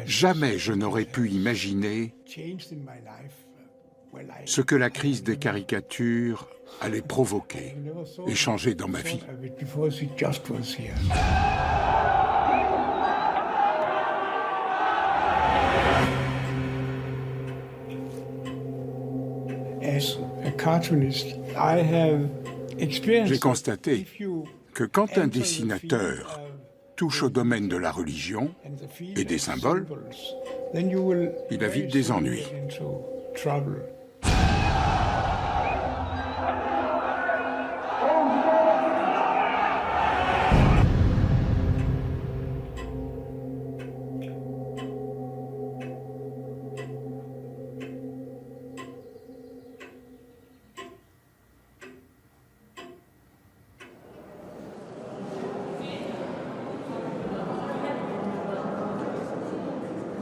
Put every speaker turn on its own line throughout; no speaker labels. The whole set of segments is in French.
Jamais je n'aurais pu imaginer ce que la crise des caricatures allait provoquer et changer dans ma vie. J'ai constaté que quand un dessinateur touche au domaine de la religion et des symboles, il a vite des ennuis.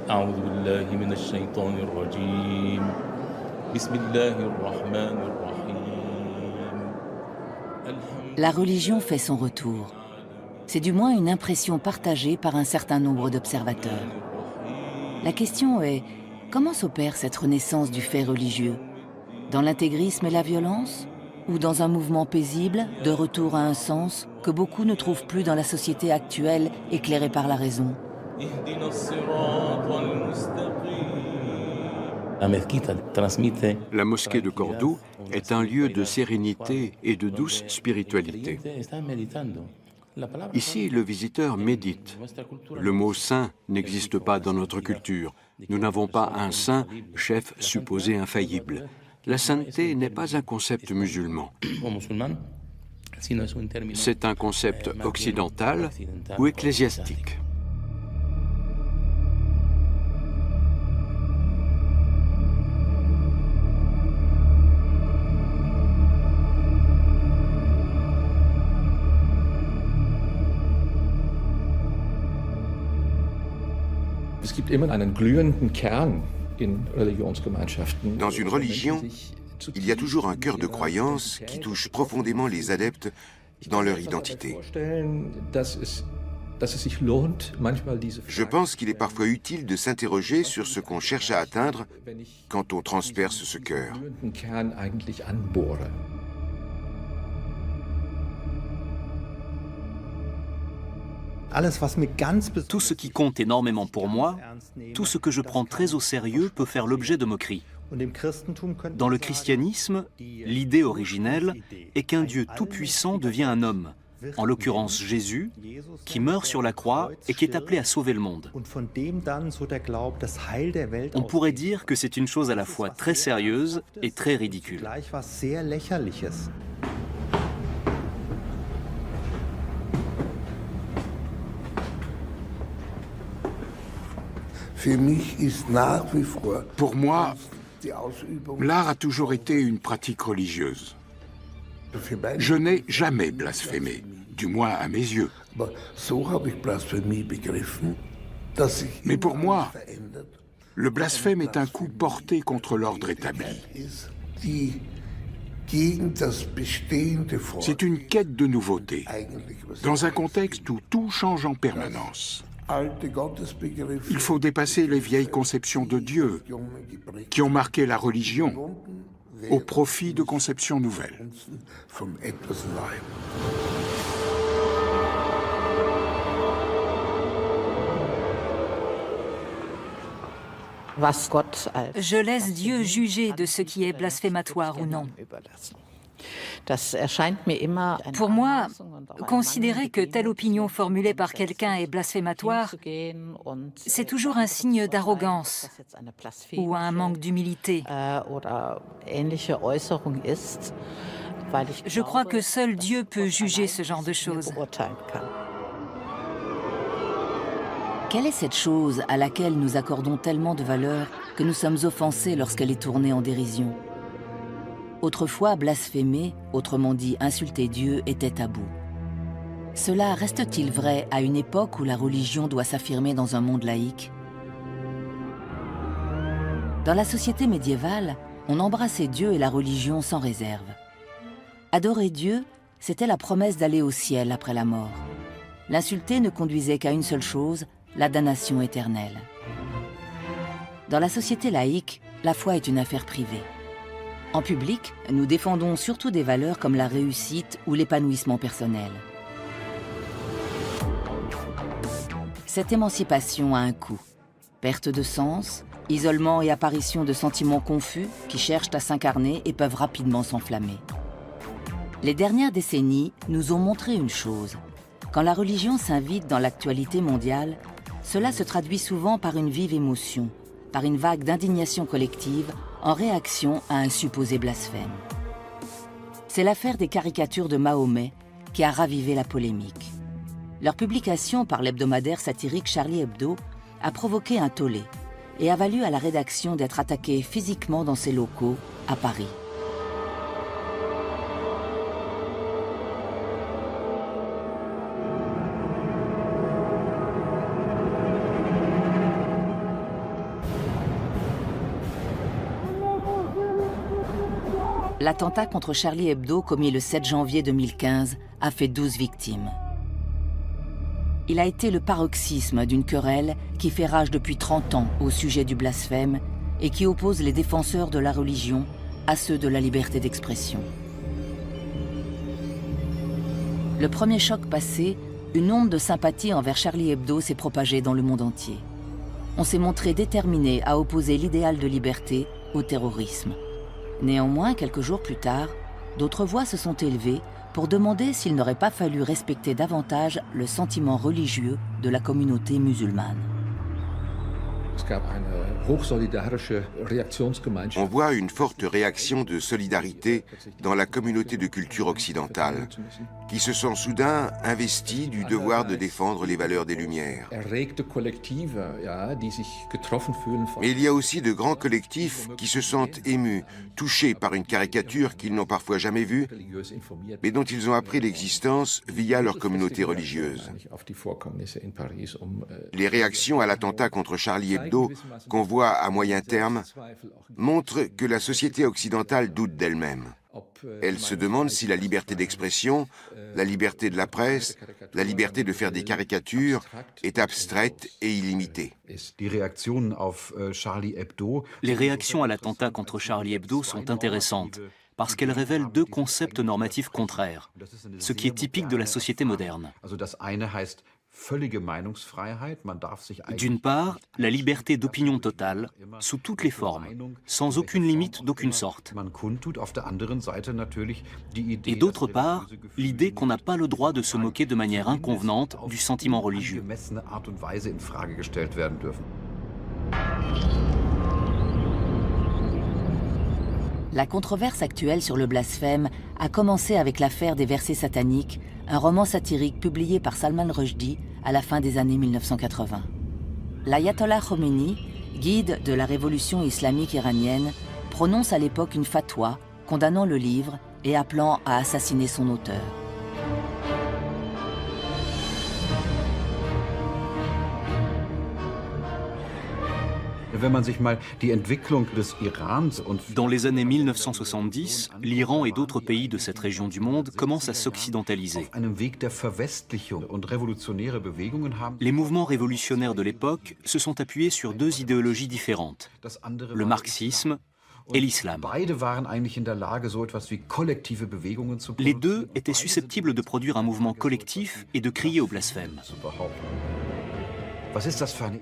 أعوذ بالله من الشيطان الرجيم بسم الله الرحمن الرحيم.
La religion fait son retour. C'est du moins une impression partagée par un certain nombre d'observateurs. La question est, comment s'opère cette renaissance du fait religieux? Dans l'intégrisme et la violence? Ou dans un mouvement paisible, de retour à un sens que beaucoup ne trouvent plus dans la société actuelle éclairée par la raison?
La mosquée de Cordoue est un lieu de sérénité et de douce spiritualité. Ici, le visiteur médite. Le mot saint n'existe pas dans notre culture. Nous n'avons pas un saint, chef supposé infaillible. La sainteté n'est pas un concept musulman. C'est un concept occidental ou ecclésiastique.
Dans une religion, il y a toujours un cœur de croyance qui touche profondément les adeptes dans leur identité. Je pense qu'il est parfois utile de s'interroger sur ce qu'on cherche à atteindre quand on transperce ce cœur.
Tout ce qui compte énormément pour moi, tout ce que je prends très au sérieux peut faire l'objet de moqueries. Dans le christianisme, l'idée originelle est qu'un Dieu tout-puissant devient un homme, en l'occurrence Jésus, qui meurt sur la croix et qui est appelé à sauver le monde. On pourrait dire que c'est une chose à la fois très sérieuse et très ridicule.
Pour moi, l'art a toujours été une pratique religieuse. Je n'ai jamais blasphémé, du moins à mes yeux. Mais pour moi, le blasphème est un coup porté contre l'ordre établi. C'est une quête de nouveauté, dans un contexte où tout change en permanence. Il faut dépasser les vieilles conceptions de Dieu qui ont marqué la religion au profit de conceptions nouvelles.
Je laisse Dieu juger de ce qui est blasphématoire ou non. Pour moi, considérer que telle opinion formulée par quelqu'un est blasphématoire, c'est toujours un signe d'arrogance ou un manque d'humilité. Je crois que seul Dieu peut juger ce genre de choses.
Quelle est cette chose à laquelle nous accordons tellement de valeur que nous sommes offensés lorsqu'elle est tournée en dérision? Autrefois, blasphémer, autrement dit insulter Dieu, était tabou. Cela reste-t-il vrai à une époque où la religion doit s'affirmer dans un monde laïque? Dans la société médiévale, on embrassait Dieu et la religion sans réserve. Adorer Dieu, c'était la promesse d'aller au ciel après la mort. L'insulter ne conduisait qu'à une seule chose, la damnation éternelle. Dans la société laïque, la foi est une affaire privée. En public, nous défendons surtout des valeurs comme la réussite ou l'épanouissement personnel. Cette émancipation a un coût. Perte de sens, isolement et apparition de sentiments confus qui cherchent à s'incarner et peuvent rapidement s'enflammer. Les dernières décennies nous ont montré une chose. Quand la religion s'invite dans l'actualité mondiale, cela se traduit souvent par une vive émotion, par une vague d'indignation collective en réaction à un supposé blasphème. C'est l'affaire des caricatures de Mahomet qui a ravivé la polémique. Leur publication par l'hebdomadaire satirique Charlie Hebdo a provoqué un tollé et a valu à la rédaction d'être attaquée physiquement dans ses locaux à Paris. L'attentat contre Charlie Hebdo commis le 7 janvier 2015 a fait 12 victimes. Il a été le paroxysme d'une querelle qui fait rage depuis 30 ans au sujet du blasphème et qui oppose les défenseurs de la religion à ceux de la liberté d'expression. Le premier choc passé, une onde de sympathie envers Charlie Hebdo s'est propagée dans le monde entier. On s'est montré déterminé à opposer l'idéal de liberté au terrorisme. Néanmoins, quelques jours plus tard, d'autres voix se sont élevées pour demander s'il n'aurait pas fallu respecter davantage le sentiment religieux de la communauté musulmane.
On voit une forte réaction de solidarité dans la communauté de culture occidentale, qui se sent soudain investie du devoir de défendre les valeurs des Lumières. Mais il y a aussi de grands collectifs qui se sentent émus, touchés par une caricature qu'ils n'ont parfois jamais vue, mais dont ils ont appris l'existence via leur communauté religieuse. Les réactions à l'attentat contre Charlie Hebdo, qu'on voit à moyen terme, montrent que la société occidentale doute d'elle-même. Elle se demande si la liberté d'expression, la liberté de la presse, la liberté de faire des caricatures est abstraite et illimitée.
Les réactions à l'attentat contre Charlie Hebdo sont intéressantes parce qu'elles révèlent deux concepts normatifs contraires, ce qui est typique de la société moderne. D'une part, la liberté d'opinion totale, sous toutes les formes, sans aucune limite d'aucune sorte. Et d'autre part, l'idée qu'on n'a pas le droit de se moquer de manière inconvenante du sentiment religieux.
La controverse actuelle sur le blasphème a commencé avec l'affaire des versets sataniques, un roman satirique publié par Salman Rushdie à la fin des années 1980. L'ayatollah Khomeini, guide de la révolution islamique iranienne, prononce à l'époque une fatwa condamnant le livre et appelant à assassiner son auteur.
Dans les années 1970, l'Iran et d'autres pays de cette région du monde commencent à s'occidentaliser. Les mouvements révolutionnaires de l'époque se sont appuyés sur deux idéologies différentes, le marxisme et l'islam. Les deux étaient susceptibles de produire un mouvement collectif et de crier au blasphème.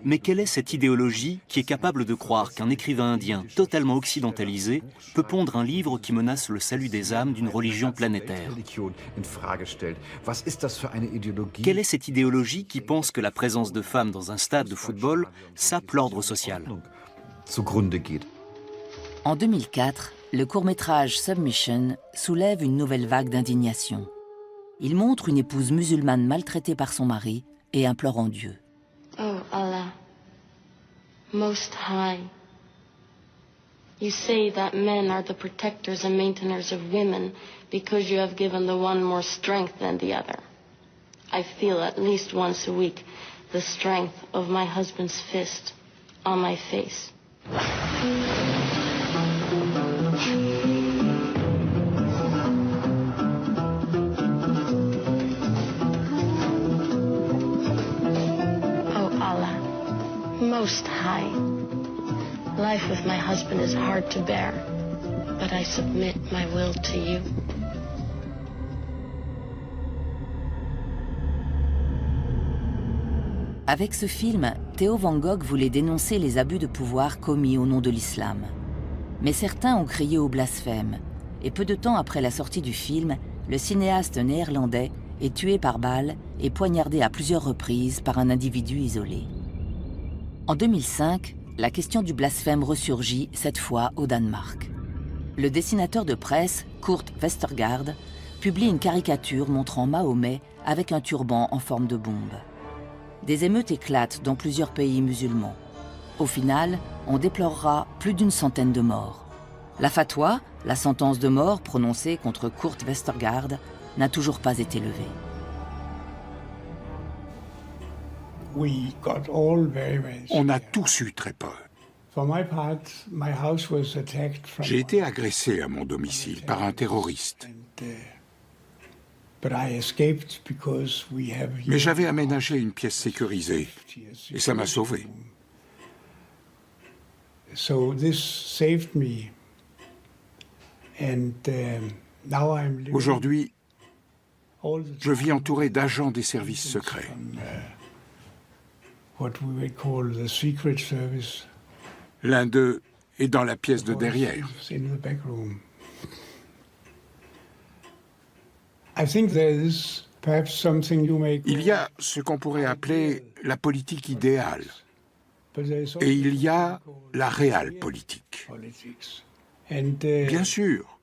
Mais quelle est cette idéologie qui est capable de croire qu'un écrivain indien totalement occidentalisé peut pondre un livre qui menace le salut des âmes d'une religion planétaire? Quelle est cette idéologie qui pense que la présence de femmes dans un stade de football sape l'ordre social?
En 2004, le court-métrage Submission soulève une nouvelle vague d'indignation. Il montre une épouse musulmane maltraitée par son mari et implorant Dieu.
Oh Allah, Most High, you say that men are the protectors and maintainers of women because you have given the one more strength than the other. I feel at least once a week the strength of my husband's fist on my face. Most High, life with my husband is hard to bear, but I submit my will to you.
Avec ce film, Theo van Gogh voulait dénoncer les abus de pouvoir commis au nom de l'islam. Mais certains ont crié au blasphème, et peu de temps après la sortie du film, le cinéaste néerlandais est tué par balle et poignardé à plusieurs reprises par un individu isolé. En 2005, la question du blasphème ressurgit, cette fois au Danemark. Le dessinateur de presse, Kurt Vestergaard, publie une caricature montrant Mahomet avec un turban en forme de bombe. Des émeutes éclatent dans plusieurs pays musulmans. Au final, on déplorera plus d'une centaine de morts. La fatwa, la sentence de mort prononcée contre Kurt Vestergaard, n'a toujours pas été levée.
On a tous eu très peur. J'ai été agressé à mon domicile par un terroriste. Mais j'avais aménagé une pièce sécurisée et ça m'a sauvé. Aujourd'hui, je vis entouré d'agents des services secrets. L'un d'eux est dans la pièce de derrière. Il y a ce qu'on pourrait appeler la politique idéale. Et il y a la réelle politique. Bien sûr,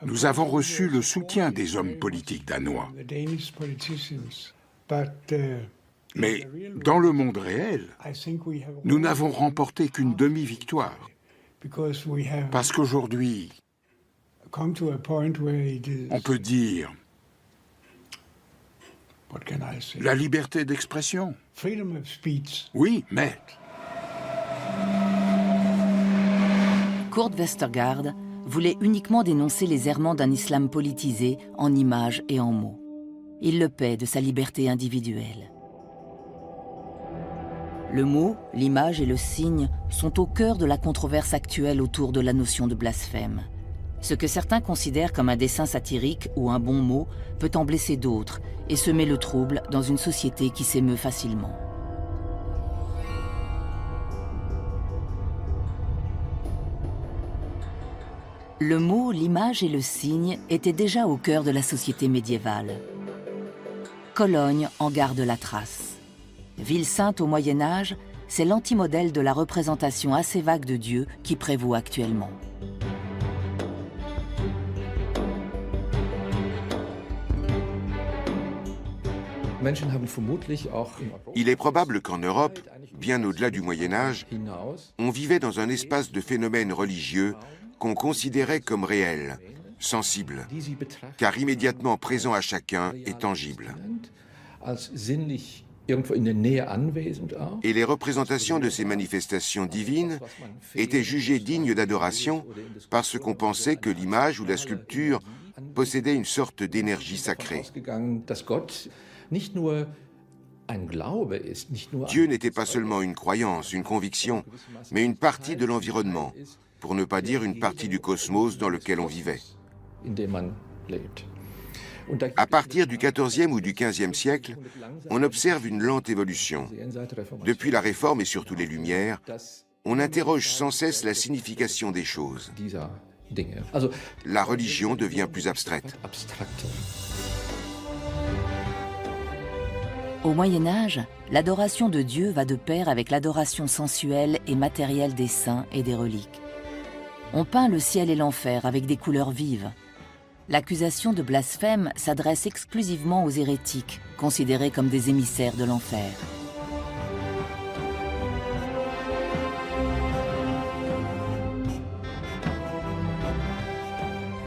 nous avons reçu le soutien des hommes politiques danois. Mais dans le monde réel, nous n'avons remporté qu'une demi-victoire. Parce qu'aujourd'hui, on peut dire la liberté d'expression. Oui, mais...
Kurt Vestergaard voulait uniquement dénoncer les errements d'un islam politisé en images et en mots. Il le paie de sa liberté individuelle. Le mot, l'image et le signe sont au cœur de la controverse actuelle autour de la notion de blasphème. Ce que certains considèrent comme un dessin satirique ou un bon mot peut en blesser d'autres et semer le trouble dans une société qui s'émeut facilement. Le mot, l'image et le signe étaient déjà au cœur de la société médiévale. Cologne en garde la trace. Ville sainte au Moyen-Âge, c'est l'antimodèle de la représentation assez vague de Dieu qui prévaut actuellement.
Il est probable qu'en Europe, bien au-delà du Moyen-Âge, on vivait dans un espace de phénomènes religieux qu'on considérait comme réels, sensibles, car immédiatement présent à chacun et tangible. Et les représentations de ces manifestations divines étaient jugées dignes d'adoration parce qu'on pensait que l'image ou la sculpture possédait une sorte d'énergie sacrée. Dieu n'était pas seulement une croyance, une conviction, mais une partie de l'environnement, pour ne pas dire une partie du cosmos dans lequel on vivait. À partir du XIVe ou du XVe siècle, on observe une lente évolution. Depuis la Réforme et surtout les Lumières, on interroge sans cesse la signification des choses. La religion devient plus abstraite.
Au Moyen-Âge, l'adoration de Dieu va de pair avec l'adoration sensuelle et matérielle des saints et des reliques. On peint le ciel et l'enfer avec des couleurs vives. L'accusation de blasphème s'adresse exclusivement aux hérétiques, considérés comme des émissaires de l'enfer.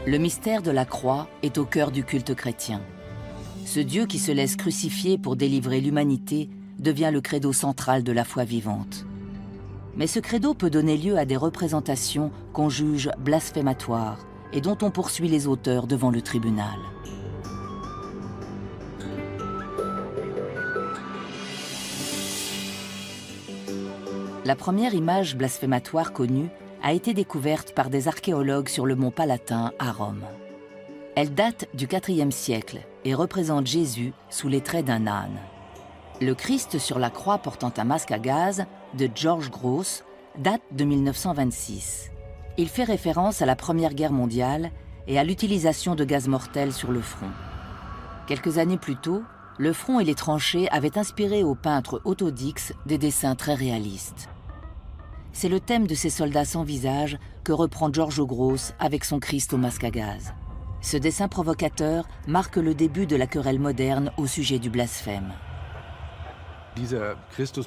Le mystère de la croix est au cœur du culte chrétien. Ce Dieu qui se laisse crucifier pour délivrer l'humanité devient le credo central de la foi vivante. Mais ce credo peut donner lieu à des représentations qu'on juge blasphématoires et dont on poursuit les auteurs devant le tribunal. La première image blasphématoire connue a été découverte par des archéologues sur le mont Palatin à Rome. Elle date du IVe siècle et représente Jésus sous les traits d'un âne. Le Christ sur la croix portant un masque à gaz, de George Gross, date de 1926. Il fait référence à la Première Guerre mondiale et à l'utilisation de gaz mortels sur le front. Quelques années plus tôt, le front et les tranchées avaient inspiré au peintre Otto Dix des dessins très réalistes. C'est le thème de ces soldats sans visage que reprend George Gross avec son Christ au masque à gaz. Ce dessin provocateur marque le début de la querelle moderne au sujet du blasphème.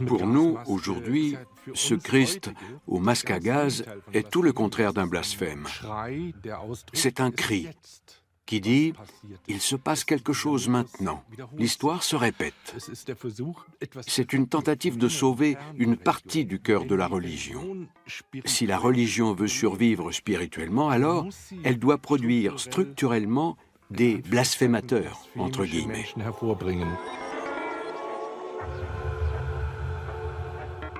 Pour nous, aujourd'hui, ce Christ au masque à gaz est tout le contraire d'un blasphème. C'est un cri qui dit « Il se passe quelque chose maintenant, l'histoire se répète ». C'est une tentative de sauver une partie du cœur de la religion. Si la religion veut survivre spirituellement, alors elle doit produire structurellement des blasphémateurs, entre guillemets.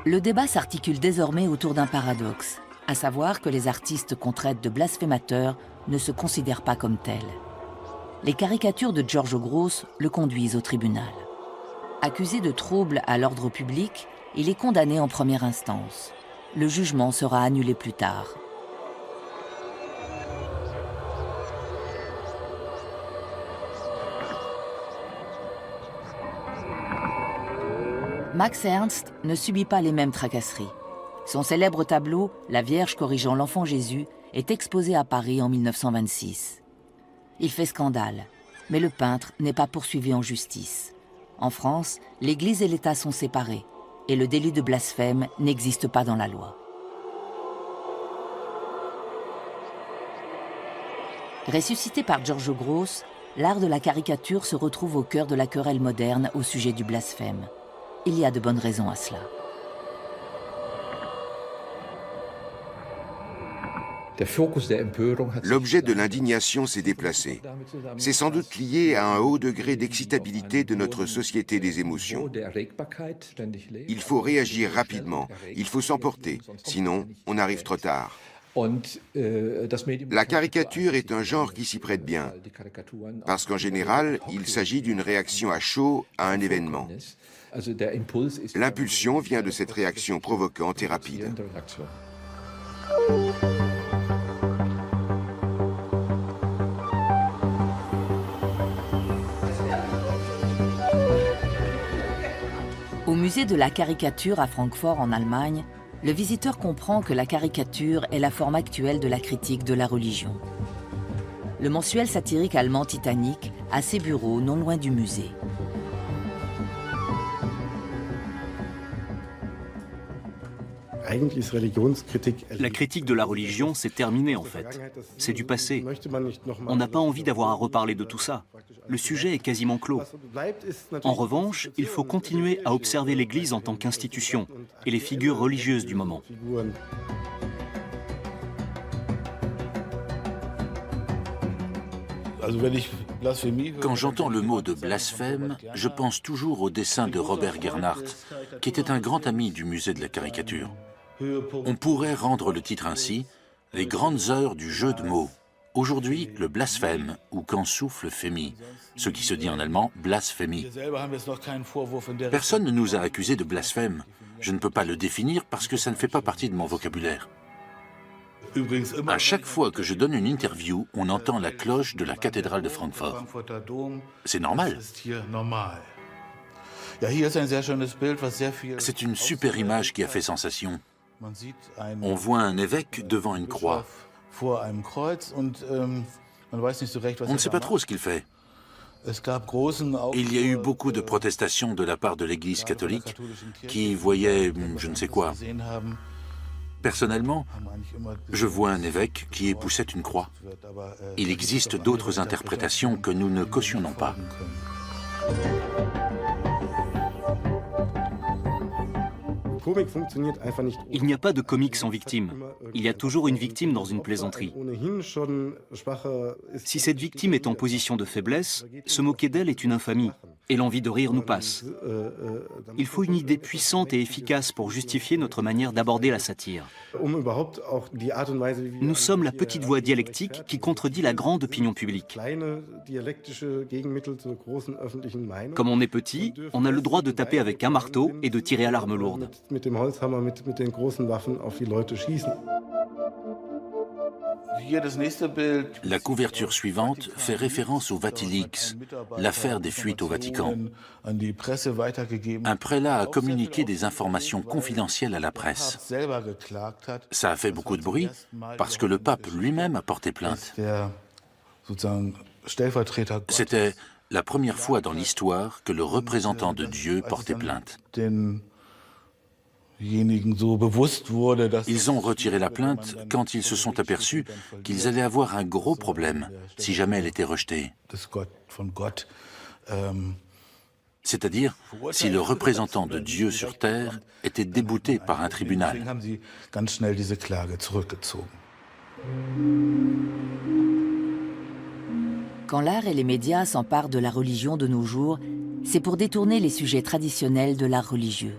Le débat s'articule désormais autour d'un paradoxe, à savoir que les artistes qu'on traite de blasphémateurs ne se considèrent pas comme tels. Les caricatures de George Gross le conduisent au tribunal. Accusé de trouble à l'ordre public, il est condamné en première instance. Le jugement sera annulé plus tard. Max Ernst ne subit pas les mêmes tracasseries. Son célèbre tableau « La Vierge corrigeant l'enfant Jésus » est exposé à Paris en 1926. Il fait scandale, mais le peintre n'est pas poursuivi en justice. En France, l'Église et l'État sont séparés, et le délit de blasphème n'existe pas dans la loi. Ressuscité par George Gross, l'art de la caricature se retrouve au cœur de la querelle moderne au sujet du blasphème. Il y a de bonnes raisons à cela.
L'objet de l'indignation s'est déplacé. C'est sans doute lié à un haut degré d'excitabilité de notre société des émotions. Il faut réagir rapidement, il faut s'emporter, sinon on arrive trop tard. La caricature est un genre qui s'y prête bien, parce qu'en général, il s'agit d'une réaction à chaud à un événement. L'impulsion vient de cette réaction provocante et rapide.
Au musée de la caricature à Francfort en Allemagne, le visiteur comprend que la caricature est la forme actuelle de la critique de la religion. Le mensuel satirique allemand Titanic a ses bureaux non loin du musée.
La critique de la religion, c'est terminé en fait. C'est du passé. On n'a pas envie d'avoir à reparler de tout ça. Le sujet est quasiment clos. En revanche, il faut continuer à observer l'Église en tant qu'institution et les figures religieuses du moment.
Quand j'entends le mot de blasphème, je pense toujours au dessin de Robert Gernhardt, qui était un grand ami du musée de la caricature. On pourrait rendre le titre ainsi « Les grandes heures du jeu de mots ». Aujourd'hui, le blasphème, ou quand souffle Fémi, ce qui se dit en allemand « blasphémie ». Personne ne nous a accusés de blasphème. Je ne peux pas le définir parce que ça ne fait pas partie de mon vocabulaire. À chaque fois que je donne une interview, on entend la cloche de la cathédrale de Francfort. C'est normal. C'est une super image qui a fait sensation. On voit un évêque devant une croix. On ne sait pas trop ce qu'il fait. Il y a eu beaucoup de protestations de la part de l'Église catholique qui voyait je ne sais quoi. Personnellement, je vois un évêque qui époussait une croix. Il existe d'autres interprétations que nous ne cautionnons pas.
Il n'y a pas de comique sans victime. Il y a toujours une victime dans une plaisanterie. Si cette victime est en position de faiblesse, se moquer d'elle est une infamie. et l'envie de rire nous passe. Il faut une idée puissante et efficace pour justifier notre manière d'aborder la satire. Nous sommes la petite voix dialectique qui contredit la grande opinion publique. Comme on est petit, on a le droit de taper avec un marteau et de tirer à l'arme lourde.
La couverture suivante fait référence au Vatilix, l'affaire des fuites au Vatican. Un prélat a communiqué des informations confidentielles à la presse. Ça a fait beaucoup de bruit parce que le pape lui-même a porté plainte. C'était la première fois dans l'histoire que le représentant de Dieu portait plainte. Ils ont retiré la plainte quand ils se sont aperçus qu'ils allaient avoir un gros problème si jamais elle était rejetée. C'est-à-dire si le représentant de Dieu sur terre était débouté par un tribunal.
Quand l'art et les médias s'emparent de la religion de nos jours, c'est pour détourner les sujets traditionnels de l'art religieux.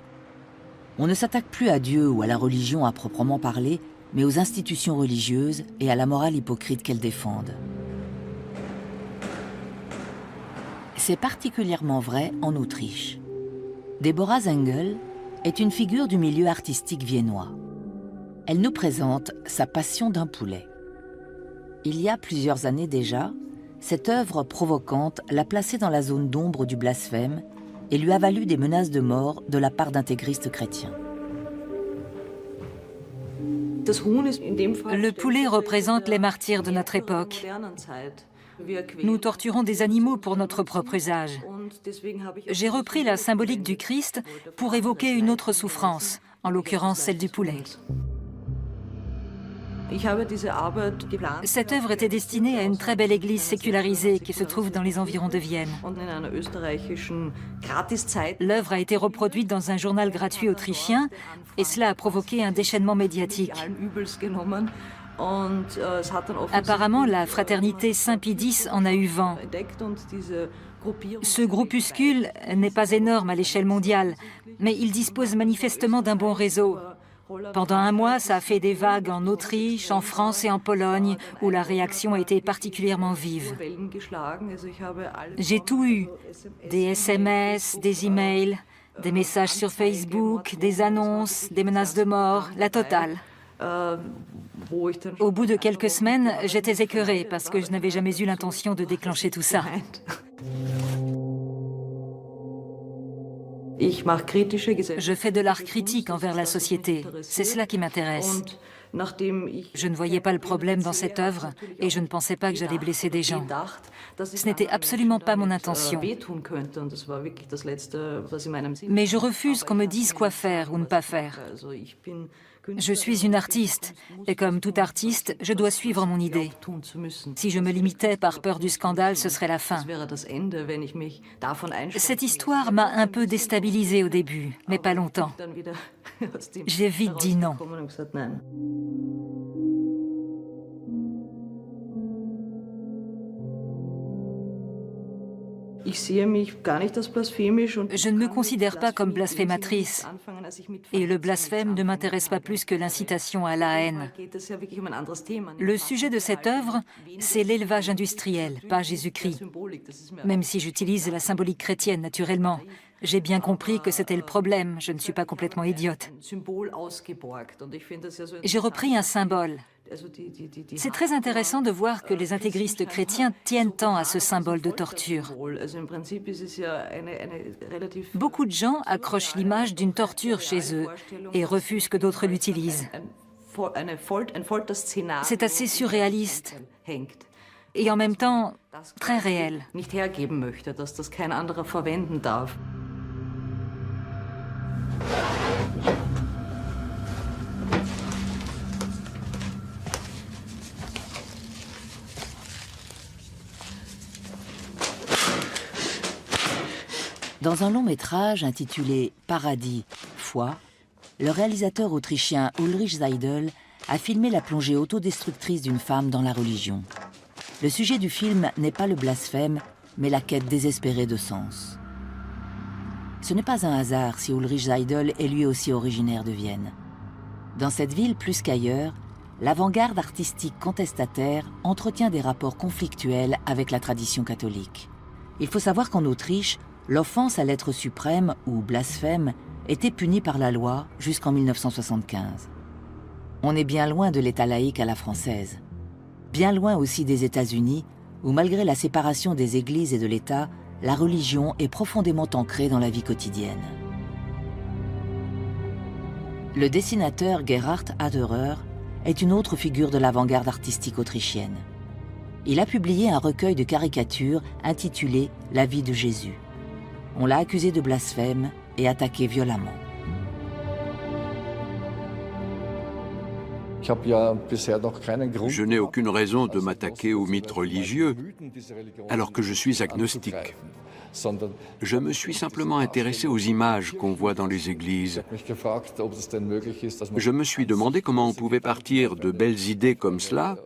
On ne s'attaque plus à Dieu ou à la religion à proprement parler, mais aux institutions religieuses et à la morale hypocrite qu'elles défendent. C'est particulièrement vrai en Autriche. Deborah Zengel est une figure du milieu artistique viennois. Elle nous présente sa passion d'un poulet. Il y a plusieurs années déjà, cette œuvre provocante l'a placée dans la zone d'ombre du blasphème et lui a valu des menaces de mort de la part d'intégristes chrétiens.
Le poulet représente les martyrs de notre époque. Nous torturons des animaux pour notre propre usage. J'ai repris la symbolique du Christ pour évoquer une autre souffrance, en l'occurrence celle du poulet. Cette œuvre était destinée à une très belle église sécularisée qui se trouve dans les environs de Vienne. L'œuvre a été reproduite dans un journal gratuit autrichien et cela a provoqué un déchaînement médiatique. Apparemment, la fraternité Saint-Pie X en a eu vent. Ce groupuscule n'est pas énorme à l'échelle mondiale, mais il dispose manifestement d'un bon réseau. Pendant un mois, ça a fait des vagues en Autriche, en France et en Pologne, où la réaction a été particulièrement vive. J'ai tout eu, des SMS, des emails, des messages sur Facebook, des annonces, des menaces de mort, la totale. Au bout de quelques semaines, j'étais écœurée parce que je n'avais jamais eu l'intention de déclencher tout ça. Je fais de l'art critique envers la société. C'est cela qui m'intéresse. Je ne voyais pas le problème dans cette œuvre et je ne pensais pas que j'allais blesser des gens. Ce n'était absolument pas mon intention. Mais je refuse qu'on me dise quoi faire ou ne pas faire. Je suis une artiste, et comme tout artiste, je dois suivre mon idée. Si je me limitais par peur du scandale, ce serait la fin. Cette histoire m'a un peu déstabilisée au début, mais pas longtemps. J'ai vite dit non. Je ne me considère pas comme blasphématrice. Et le blasphème ne m'intéresse pas plus que l'incitation à la haine. Le sujet de cette œuvre, c'est l'élevage industriel, pas Jésus-Christ. Même si j'utilise la symbolique chrétienne, naturellement. J'ai bien compris que c'était le problème, je ne suis pas complètement idiote. J'ai repris un symbole. C'est très intéressant de voir que les intégristes chrétiens tiennent tant à ce symbole de torture. Beaucoup de gens accrochent l'image d'une torture chez eux et refusent que d'autres l'utilisent. C'est assez surréaliste et en même temps très réel.
Dans un long métrage intitulé « Paradis, foi », le réalisateur autrichien Ulrich Seidel a filmé la plongée autodestructrice d'une femme dans la religion. Le sujet du film n'est pas le blasphème, mais la quête désespérée de sens. Ce n'est pas un hasard si Ulrich Seidel est lui aussi originaire de Vienne. Dans cette ville, plus qu'ailleurs, l'avant-garde artistique contestataire entretient des rapports conflictuels avec la tradition catholique. Il faut savoir qu'en Autriche, l'offense à l'être suprême, ou blasphème, était punie par la loi jusqu'en 1975. On est bien loin de l'État laïque à la française. Bien loin aussi des États-Unis, où malgré la séparation des églises et de l'État, la religion est profondément ancrée dans la vie quotidienne. Le dessinateur Gerhard Haderer est une autre figure de l'avant-garde artistique autrichienne. Il a publié un recueil de caricatures intitulé « La vie de Jésus ». On l'a accusé de blasphème et attaqué violemment.
Je n'ai aucune raison de m'attaquer aux mythes religieux alors que je suis agnostique. Je me suis simplement intéressé aux images qu'on voit dans les églises. Je me suis demandé comment on pouvait partir de belles idées comme cela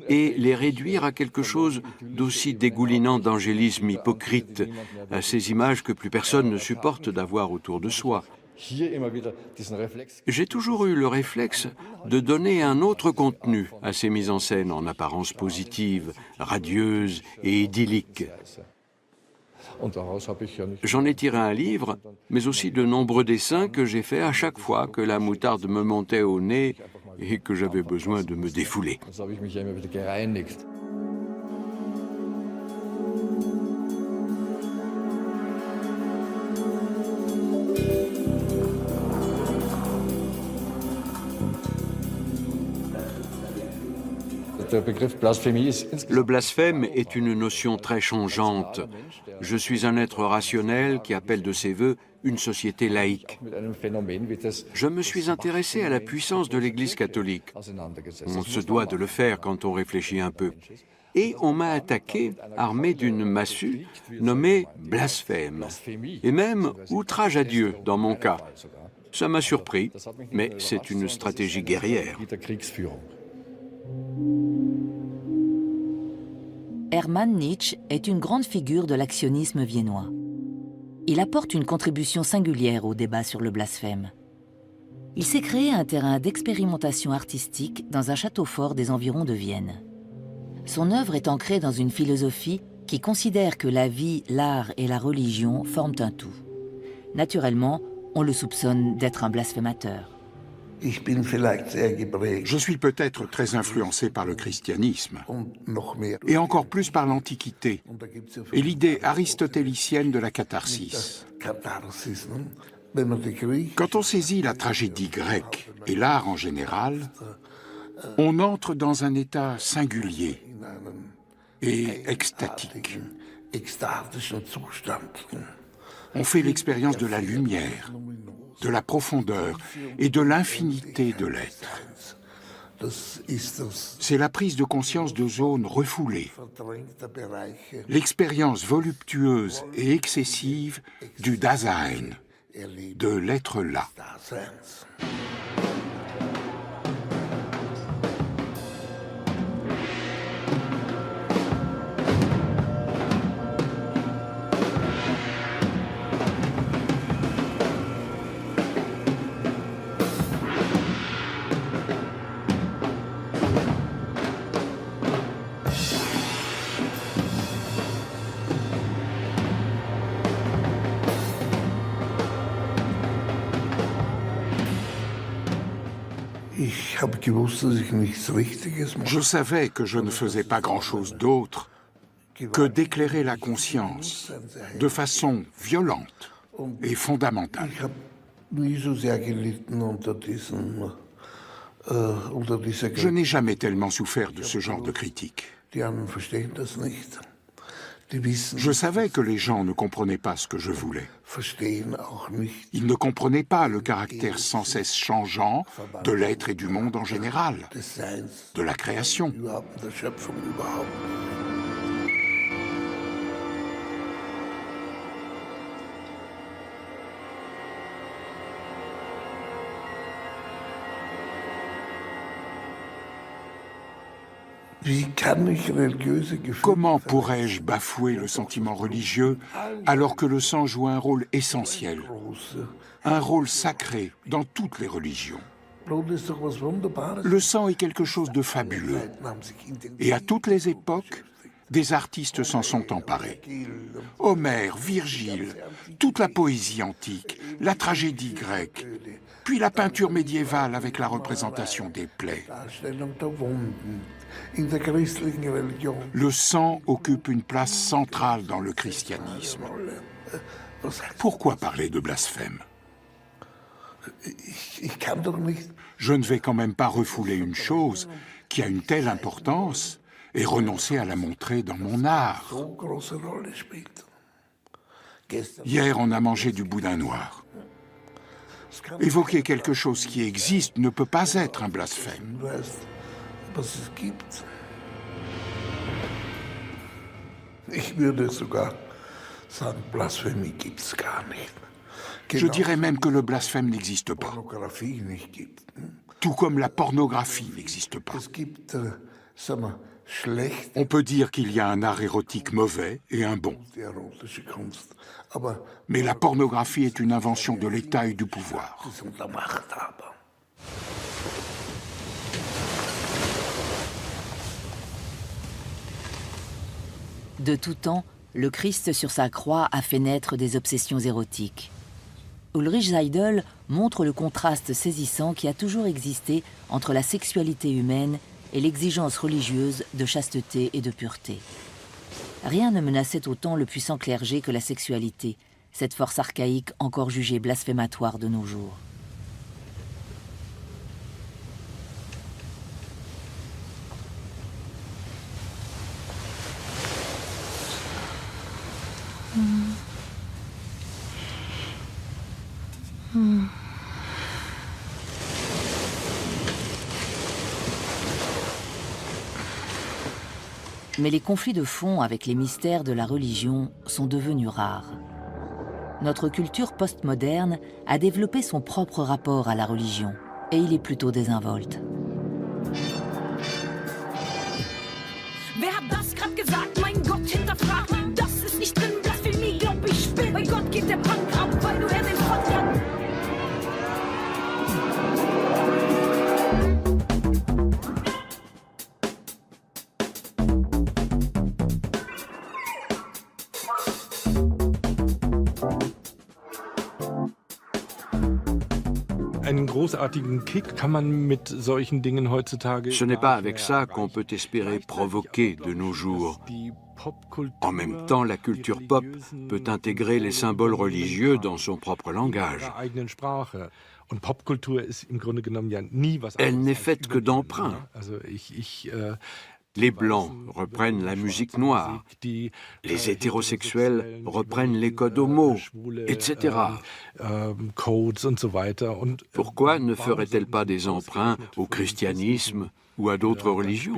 et les réduire à quelque chose d'aussi dégoulinant d'angélisme hypocrite, à ces images que plus personne ne supporte d'avoir autour de soi. J'ai toujours eu le réflexe de donner un autre contenu à ces mises en scène en apparence positive, radieuse et idyllique. J'en ai tiré un livre, mais aussi de nombreux dessins que j'ai faits à chaque fois que la moutarde me montait au nez et que j'avais besoin de me défouler. Le blasphème est une notion très changeante. Je suis un être rationnel qui appelle de ses vœux une société laïque. Je me suis intéressé à la puissance de l'Église catholique. On se doit de le faire quand on réfléchit un peu. Et on m'a attaqué armé d'une massue nommée blasphème, et même outrage à Dieu dans mon cas. Ça m'a surpris, mais c'est une stratégie guerrière.
Hermann Nietzsche est une grande figure de l'actionnisme viennois. Il apporte une contribution singulière au débat sur le blasphème. Il s'est créé un terrain d'expérimentation artistique dans un château fort des environs de Vienne. Son œuvre est ancrée dans une philosophie qui considère que la vie, l'art et la religion forment un tout. Naturellement, on le soupçonne d'être un blasphémateur.
Je suis peut-être très influencé par le christianisme, et encore plus par l'Antiquité, et l'idée aristotélicienne de la catharsis. Quand on saisit la tragédie grecque et l'art en général, on entre dans un état singulier et extatique. On fait l'expérience de la lumière, de la profondeur et de l'infinité de l'être. C'est la prise de conscience de zones refoulées, l'expérience voluptueuse et excessive du Dasein, de l'être là. Je savais que je ne faisais pas grand-chose d'autre que d'éclairer la conscience de façon violente et fondamentale. Je n'ai jamais tellement souffert de ce genre de critique. Je savais que les gens ne comprenaient pas ce que je voulais. Ils ne comprenaient pas le caractère sans cesse changeant de l'être et du monde en général, de la création. Comment pourrais-je bafouer le sentiment religieux alors que le sang joue un rôle essentiel, un rôle sacré dans toutes les religions? Le sang est quelque chose de fabuleux. Et à toutes les époques, des artistes s'en sont emparés. Homère, Virgile, toute la poésie antique, la tragédie grecque, puis la peinture médiévale avec la représentation des plaies. Le sang occupe une place centrale dans le christianisme. Pourquoi parler de blasphème? Je ne vais quand même pas refouler une chose qui a une telle importance et renoncer à la montrer dans mon art. Hier, on a mangé du boudin noir. Évoquer quelque chose qui existe ne peut pas être un blasphème. Je dirais même que le blasphème n'existe pas. Tout comme la pornographie n'existe pas. On peut dire qu'il y a un art érotique mauvais et un bon. Mais la pornographie est une invention de l'État et du pouvoir.
De tout temps, le Christ sur sa croix a fait naître des obsessions érotiques. Ulrich Seidel montre le contraste saisissant qui a toujours existé entre la sexualité humaine et l'exigence religieuse de chasteté et de pureté. Rien ne menaçait autant le puissant clergé que la sexualité, cette force archaïque encore jugée blasphématoire de nos jours. Mais les conflits de fond avec les mystères de la religion sont devenus rares. Notre culture postmoderne a développé son propre rapport à la religion, et il est plutôt désinvolte.
Wer hat das grad gesagt? Mein Gott, hinterfrag. Das ist nicht drin, Blasphemie, glaub ich spinn. Bei Gott geht der Punk ab, weil du den Vater.
Ce n'est pas avec ça qu'on peut espérer provoquer de nos jours. En même temps, la culture pop peut intégrer les symboles religieux dans son propre langage. Elle n'est faite que d'emprunts. Les Blancs reprennent la musique noire, les hétérosexuels reprennent les codes homo, etc. Pourquoi ne ferait-elle pas des emprunts au christianisme ou à d'autres religions ?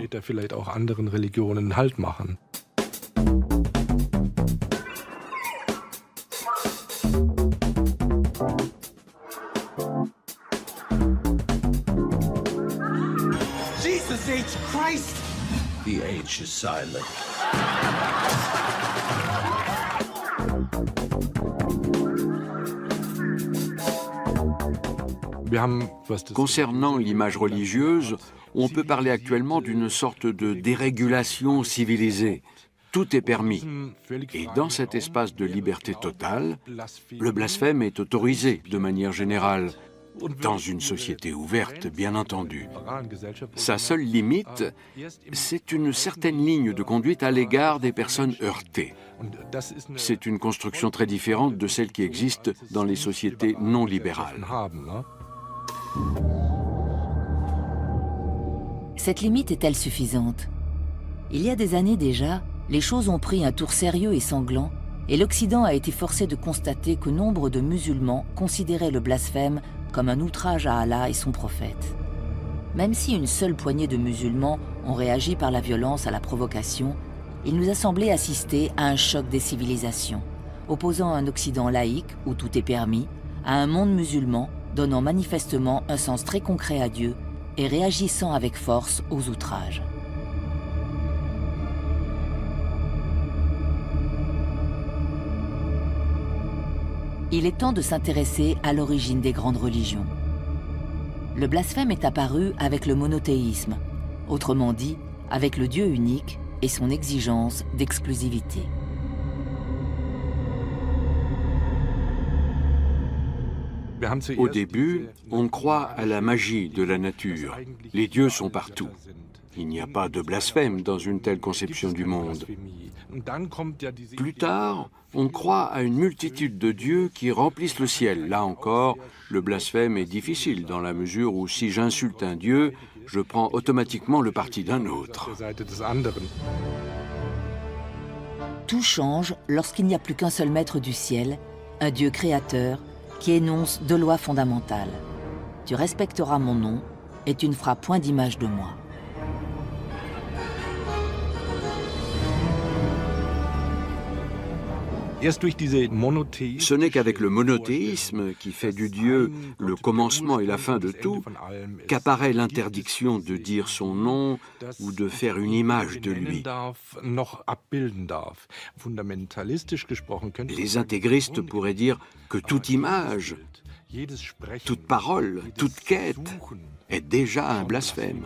Jesus H. Christ! The H is silent.
Concernant l'image religieuse, on peut parler actuellement d'une sorte de dérégulation civilisée. Tout est permis. Et dans cet espace de liberté totale, le blasphème est autorisé de manière générale. Dans une société ouverte, bien entendu. Sa seule limite, c'est une certaine ligne de conduite à l'égard des personnes heurtées. C'est une construction très différente de celle qui existe dans les sociétés non libérales.
Cette limite est-elle suffisante? Il y a des années déjà, les choses ont pris un tour sérieux et sanglant, et l'Occident a été forcé de constater que nombre de musulmans considéraient le blasphème comme un outrage à Allah et son prophète. Même si une seule poignée de musulmans ont réagi par la violence à la provocation, il nous a semblé assister à un choc des civilisations, opposant un Occident laïque où tout est permis, à un monde musulman donnant manifestement un sens très concret à Dieu et réagissant avec force aux outrages. Il est temps de s'intéresser à l'origine des grandes religions. Le blasphème est apparu avec le monothéisme, autrement dit, avec le Dieu unique et son exigence d'exclusivité.
Au début, on croit à la magie de la nature. Les dieux sont partout. Il n'y a pas de blasphème dans une telle conception du monde. Plus tard, on croit à une multitude de dieux qui remplissent le ciel. Là encore, le blasphème est difficile dans la mesure où si j'insulte un dieu, je prends automatiquement le parti d'un autre.
Tout change lorsqu'il n'y a plus qu'un seul maître du ciel, un Dieu créateur, qui énonce deux lois fondamentales. Tu respecteras mon nom et tu ne feras point d'image de moi.
Ce n'est qu'avec le monothéisme, qui fait du Dieu le commencement et la fin de tout, qu'apparaît l'interdiction de dire son nom ou de faire une image de lui. Les intégristes pourraient dire que toute image, toute parole, toute quête est déjà un blasphème.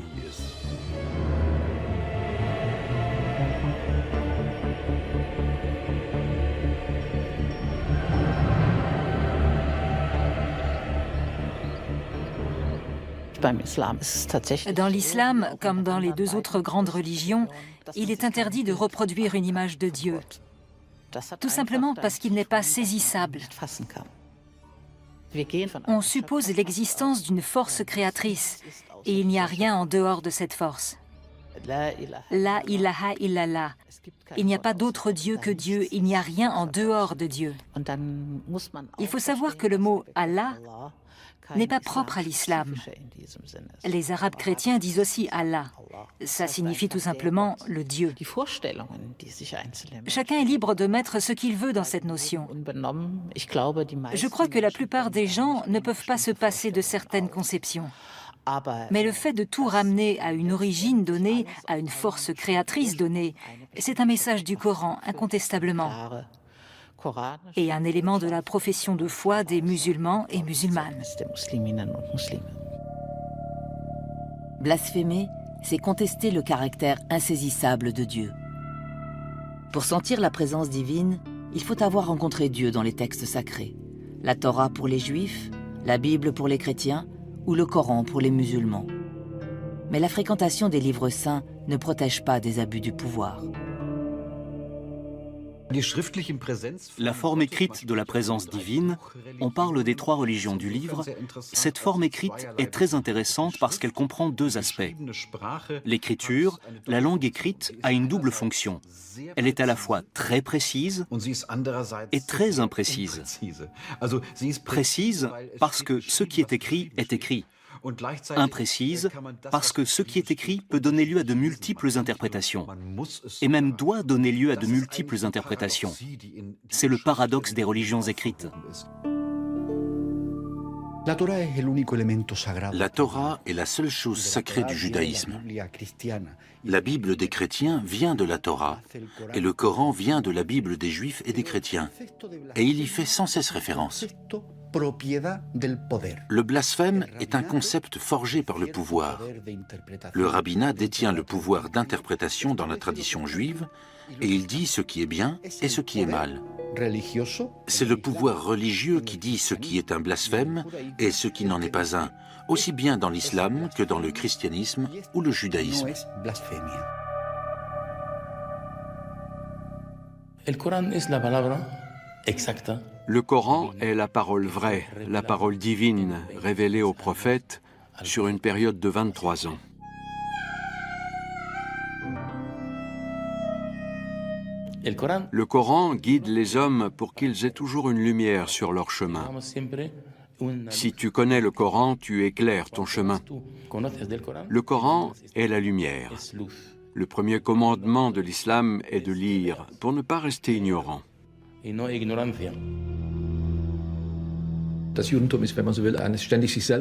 Dans l'islam, comme dans les deux autres grandes religions, il est interdit de reproduire une image de Dieu, tout simplement parce qu'il n'est pas saisissable. On suppose l'existence d'une force créatrice, et il n'y a rien en dehors de cette force. La ilaha illallah. Il n'y a pas d'autre Dieu que Dieu, il n'y a rien en dehors de Dieu. Il faut savoir que le mot Allah n'est pas propre à l'islam. Les Arabes chrétiens disent aussi Allah. Ça signifie tout simplement le Dieu. Chacun est libre de mettre ce qu'il veut dans cette notion. Je crois que la plupart des gens ne peuvent pas se passer de certaines conceptions. Mais le fait de tout ramener à une origine donnée, à une force créatrice donnée, c'est un message du Coran, incontestablement. Et un élément de la profession de foi des musulmans et musulmanes.
Blasphémer, c'est contester le caractère insaisissable de Dieu. Pour sentir la présence divine, il faut avoir rencontré Dieu dans les textes sacrés. La Torah pour les Juifs, la Bible pour les chrétiens ou le Coran pour les musulmans. Mais la fréquentation des livres saints ne protège pas des abus du pouvoir.
La forme écrite de la présence divine, on parle des trois religions du livre. Cette forme écrite est très intéressante parce qu'elle comprend deux aspects. L'écriture, la langue écrite, a une double fonction. Elle est à la fois très précise et très imprécise. Précise parce que ce qui est écrit est écrit. Imprécise parce que ce qui est écrit peut donner lieu à de multiples interprétations, et même doit donner lieu à de multiples interprétations. C'est le paradoxe des religions écrites.
La Torah est la seule chose sacrée du judaïsme. La Bible des chrétiens vient de la Torah, et le Coran vient de la Bible des juifs et des chrétiens, et il y fait sans cesse référence. Le blasphème est un concept forgé par le pouvoir. Le rabbinat détient le pouvoir d'interprétation dans la tradition juive, et il dit ce qui est bien et ce qui est mal. C'est le pouvoir religieux qui dit ce qui est un blasphème et ce qui n'en est pas un, aussi bien dans l'islam que dans le christianisme ou le judaïsme.
Le Coran est la parole vraie, la parole divine révélée aux prophètes sur une période de 23 ans. Le Coran guide les hommes pour qu'ils aient toujours une lumière sur leur chemin. Si tu connais le Coran, tu éclaires ton chemin. Le Coran est la lumière. Le premier commandement de l'islam est de lire pour ne pas rester ignorant.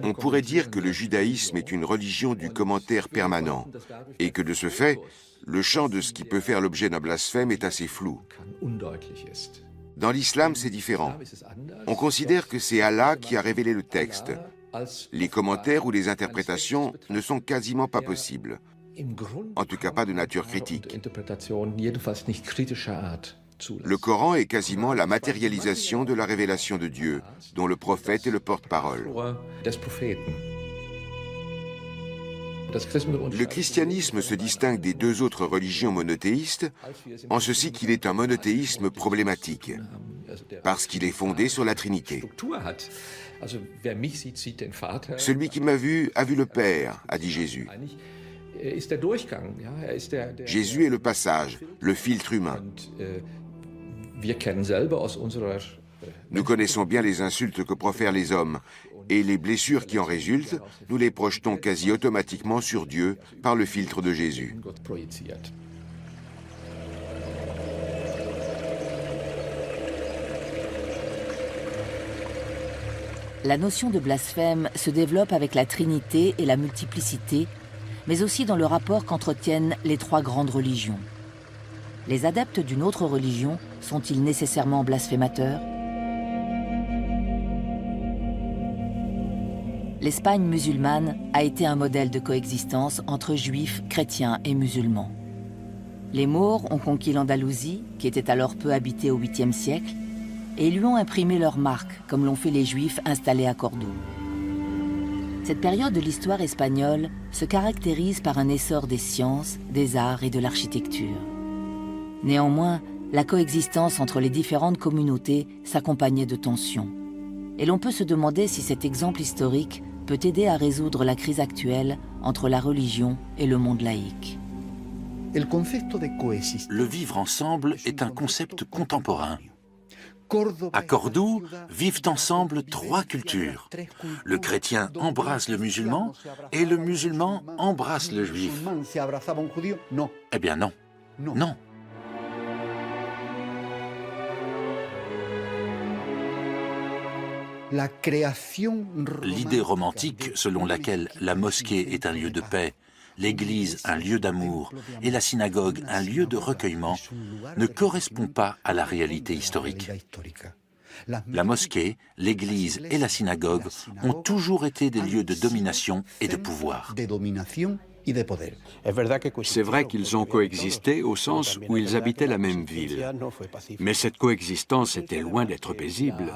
On pourrait dire que le judaïsme est une religion du commentaire permanent et que de ce fait, le champ de ce qui peut faire l'objet d'un blasphème est assez flou. Dans l'islam, c'est différent. On considère que c'est Allah qui a révélé le texte. Les commentaires ou les interprétations ne sont quasiment pas possibles. En tout cas pas de nature critique. Le Coran est quasiment la matérialisation de la révélation de Dieu, dont le prophète est le porte-parole. Le christianisme se distingue des deux autres religions monothéistes en ceci qu'il est un monothéisme problématique, parce qu'il est fondé sur la Trinité. Celui qui m'a vu a vu le Père, a dit Jésus. Jésus est le passage, le filtre humain. Nous connaissons bien les insultes que profèrent les hommes, et les blessures qui en résultent, nous les projetons quasi automatiquement sur Dieu par le filtre de Jésus.
La notion de blasphème se développe avec la Trinité et la multiplicité, mais aussi dans le rapport qu'entretiennent les trois grandes religions. Les adeptes d'une autre religion sont-ils nécessairement blasphémateurs? L'Espagne musulmane a été un modèle de coexistence entre juifs, chrétiens et musulmans. Les Maures ont conquis l'Andalousie, qui était alors peu habitée au 8e siècle, et lui ont imprimé leur marque, comme l'ont fait les Juifs installés à Cordoue. Cette période de l'histoire espagnole se caractérise par un essor des sciences, des arts et de l'architecture. Néanmoins, la coexistence entre les différentes communautés s'accompagnait de tensions. Et l'on peut se demander si cet exemple historique peut aider à résoudre la crise actuelle entre la religion et le monde laïque.
Le vivre ensemble est un concept contemporain. À Cordoue, vivent ensemble trois cultures. Le chrétien embrasse le musulman et le musulman embrasse le juif. Eh bien non, non. L'idée romantique selon laquelle la mosquée est un lieu de paix, l'église un lieu d'amour et la synagogue un lieu de recueillement ne correspond pas à la réalité historique. La mosquée, l'église et la synagogue ont toujours été des lieux de domination et de pouvoir.
C'est vrai qu'ils ont coexisté au sens où ils habitaient la même ville. Mais cette coexistence était loin d'être paisible.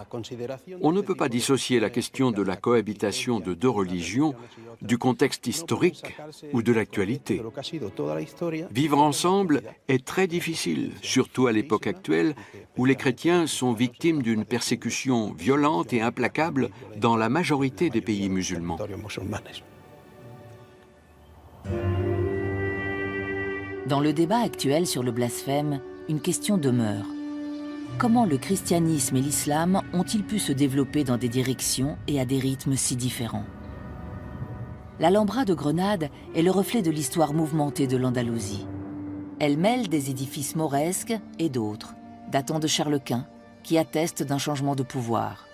On ne peut pas dissocier la question de la cohabitation de deux religions du contexte historique ou de l'actualité. Vivre ensemble est très difficile, surtout à l'époque actuelle où les chrétiens sont victimes d'une persécution violente et implacable dans la majorité des pays musulmans.
Dans le débat actuel sur le blasphème, une question demeure. Comment le christianisme et l'islam ont-ils pu se développer dans des directions et à des rythmes si différents? L'Alhambra de Grenade est le reflet de l'histoire mouvementée de l'Andalousie. Elle mêle des édifices mauresques et d'autres, datant de Charles Quint, qui attestent d'un changement de pouvoir.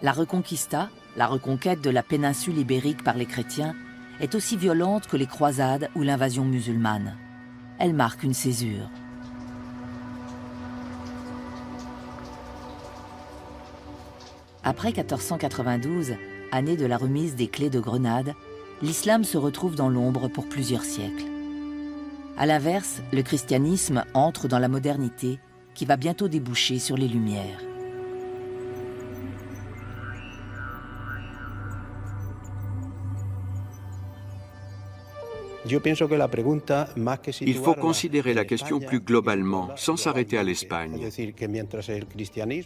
La Reconquista, la reconquête de la péninsule ibérique par les chrétiens, est aussi violente que les croisades ou l'invasion musulmane. Elle marque une césure. Après 1492, année de la remise des clés de Grenade, l'islam se retrouve dans l'ombre pour plusieurs siècles. À l'inverse, le christianisme entre dans la modernité qui va bientôt déboucher sur les Lumières.
Il faut considérer la question plus globalement, sans s'arrêter à l'Espagne.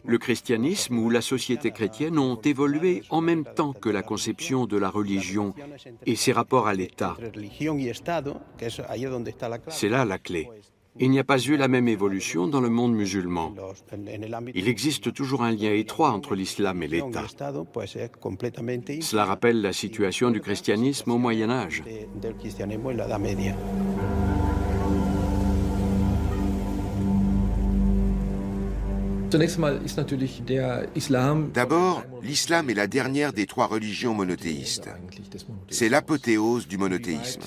Le christianisme ou la société chrétienne ont évolué en même temps que la conception de la religion et ses rapports à l'État. C'est là la clé. Il n'y a pas eu la même évolution dans le monde musulman. Il existe toujours un lien étroit entre l'islam et l'État. Cela rappelle la situation du christianisme au Moyen Âge.
D'abord, l'islam est la dernière des trois religions monothéistes. C'est l'apothéose du monothéisme.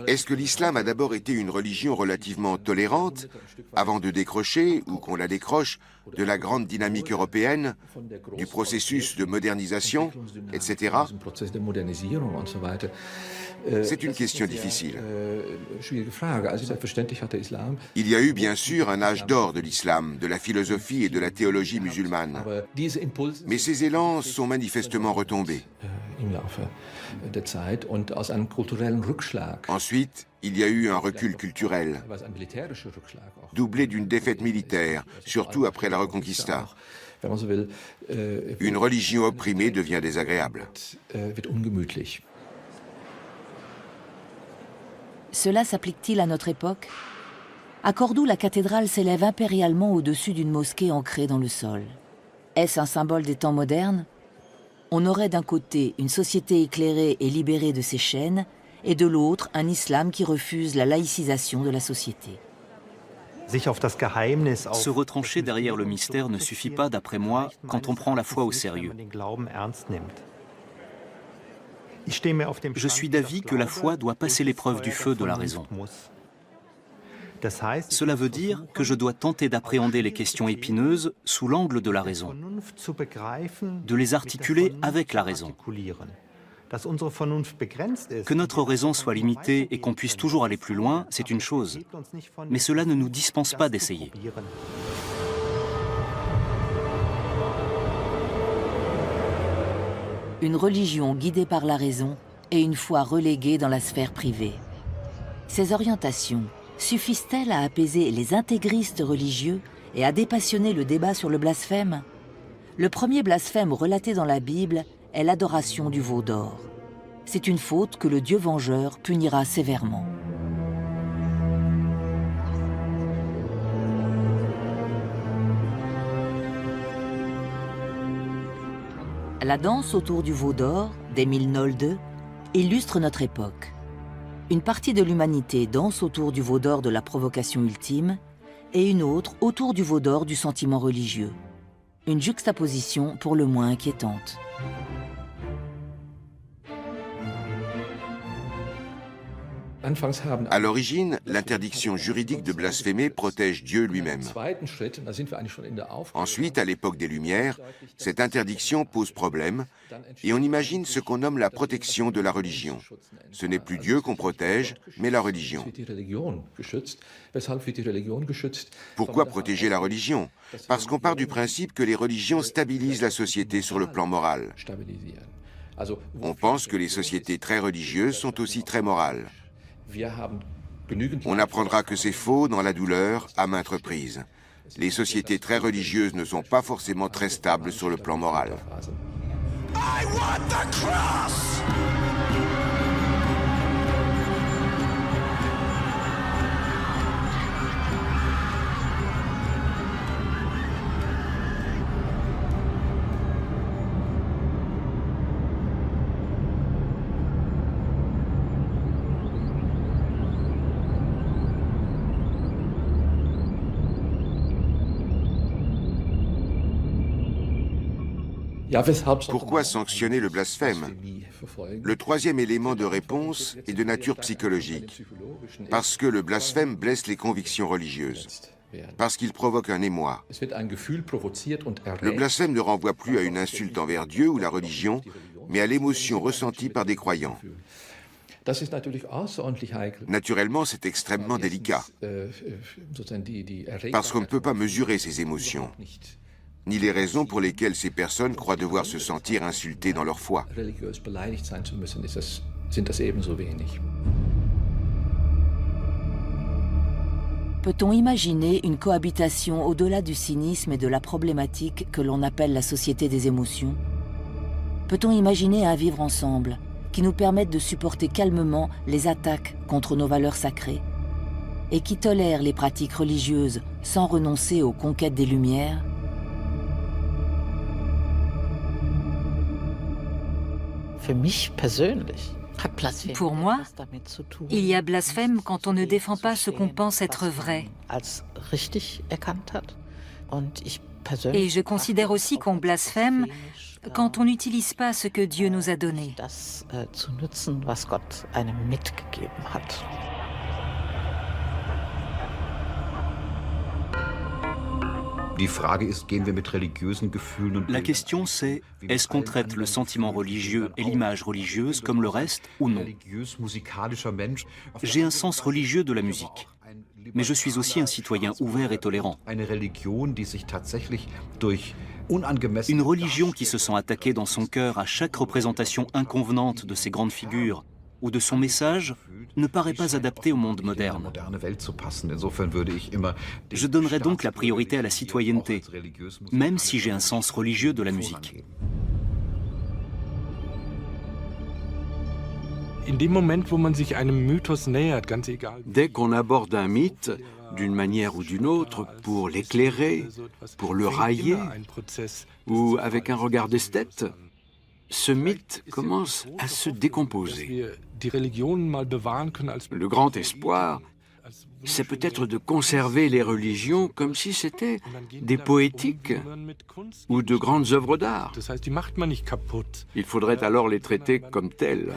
Est-ce que l'islam a d'abord été une religion relativement tolérante, avant de décrocher, ou qu'on la décroche, de la grande dynamique européenne, du processus de modernisation, etc. C'est une question difficile. Il y a eu bien sûr un âge d'or de l'islam, de la philosophie et de la théologie musulmane. Mais ces élans sont manifestement retombés. Ensuite, il y a eu un recul culturel, doublé d'une défaite militaire, surtout après la Reconquista. Une religion opprimée devient désagréable.
Cela s'applique-t-il à notre époque? À Cordoue, la cathédrale s'élève impérialement au-dessus d'une mosquée ancrée dans le sol. Est-ce un symbole des temps modernes? On aurait d'un côté une société éclairée et libérée de ses chaînes, et de l'autre un islam qui refuse la laïcisation de la société.
Se retrancher derrière le mystère ne suffit pas, d'après moi, quand on prend la foi au sérieux. Je suis d'avis que la foi doit passer l'épreuve du feu de la raison. Cela veut dire que je dois tenter d'appréhender les questions épineuses sous l'angle de la raison, de les articuler avec la raison. Que notre raison soit limitée et qu'on puisse toujours aller plus loin, c'est une chose, mais cela ne nous dispense pas d'essayer.
Une religion guidée par la raison et une foi reléguée dans la sphère privée. Ces orientations suffisent-elles à apaiser les intégristes religieux et à dépassionner le débat sur le blasphème? Le premier blasphème relaté dans la Bible est l'adoration du veau d'or. C'est une faute que le Dieu vengeur punira sévèrement. La danse autour du veau d'or, d'Émile Nolde, illustre notre époque. Une partie de l'humanité danse autour du veau d'or de la provocation ultime et une autre autour du veau d'or du sentiment religieux. Une juxtaposition pour le moins inquiétante.
À l'origine, l'interdiction juridique de blasphémer protège Dieu lui-même. Ensuite, à l'époque des Lumières, cette interdiction pose problème et on imagine ce qu'on nomme la protection de la religion. Ce n'est plus Dieu qu'on protège, mais la religion. Pourquoi protéger la religion? Parce qu'on part du principe que les religions stabilisent la société sur le plan moral. On pense que les sociétés très religieuses sont aussi très morales. On apprendra que c'est faux dans la douleur à maintes reprises. Les sociétés très religieuses ne sont pas forcément très stables sur le plan moral. I want the cross! Pourquoi sanctionner le blasphème? Le troisième élément de réponse est de nature psychologique. Parce que le blasphème blesse les convictions religieuses. Parce qu'il provoque un émoi. Le blasphème ne renvoie plus à une insulte envers Dieu ou la religion, mais à l'émotion ressentie par des croyants. Naturellement, c'est extrêmement délicat, parce qu'on ne peut pas mesurer ces émotions, ni les raisons pour lesquelles ces personnes croient devoir se sentir insultées dans leur foi.
Peut-on imaginer une cohabitation au-delà du cynisme et de la problématique que l'on appelle la société des émotions? Peut-on imaginer un vivre ensemble qui nous permette de supporter calmement les attaques contre nos valeurs sacrées et qui tolère les pratiques religieuses sans renoncer aux conquêtes des Lumières?
Pour moi, il y a blasphème quand on ne défend pas ce qu'on pense être vrai. Et je considère aussi qu'on blasphème quand on n'utilise pas ce que Dieu nous a donné.
La question c'est, est-ce qu'on traite le sentiment religieux et l'image religieuse comme le reste ou non? J'ai un sens religieux de la musique, mais je suis aussi un citoyen ouvert et tolérant. Une religion qui se sent attaquée dans son cœur à chaque représentation inconvenante de ses grandes figures ou de son message ne paraît pas adaptée au monde moderne. Je donnerais donc la priorité à la citoyenneté, même si j'ai un sens religieux de la musique.
Dès qu'on aborde un mythe, d'une manière ou d'une autre, pour l'éclairer, pour le railler, ou avec un regard d'esthète, ce mythe commence à se décomposer. Le grand espoir, c'est peut-être de conserver les religions comme si c'était des poétiques ou de grandes œuvres d'art. Il faudrait alors les traiter comme telles.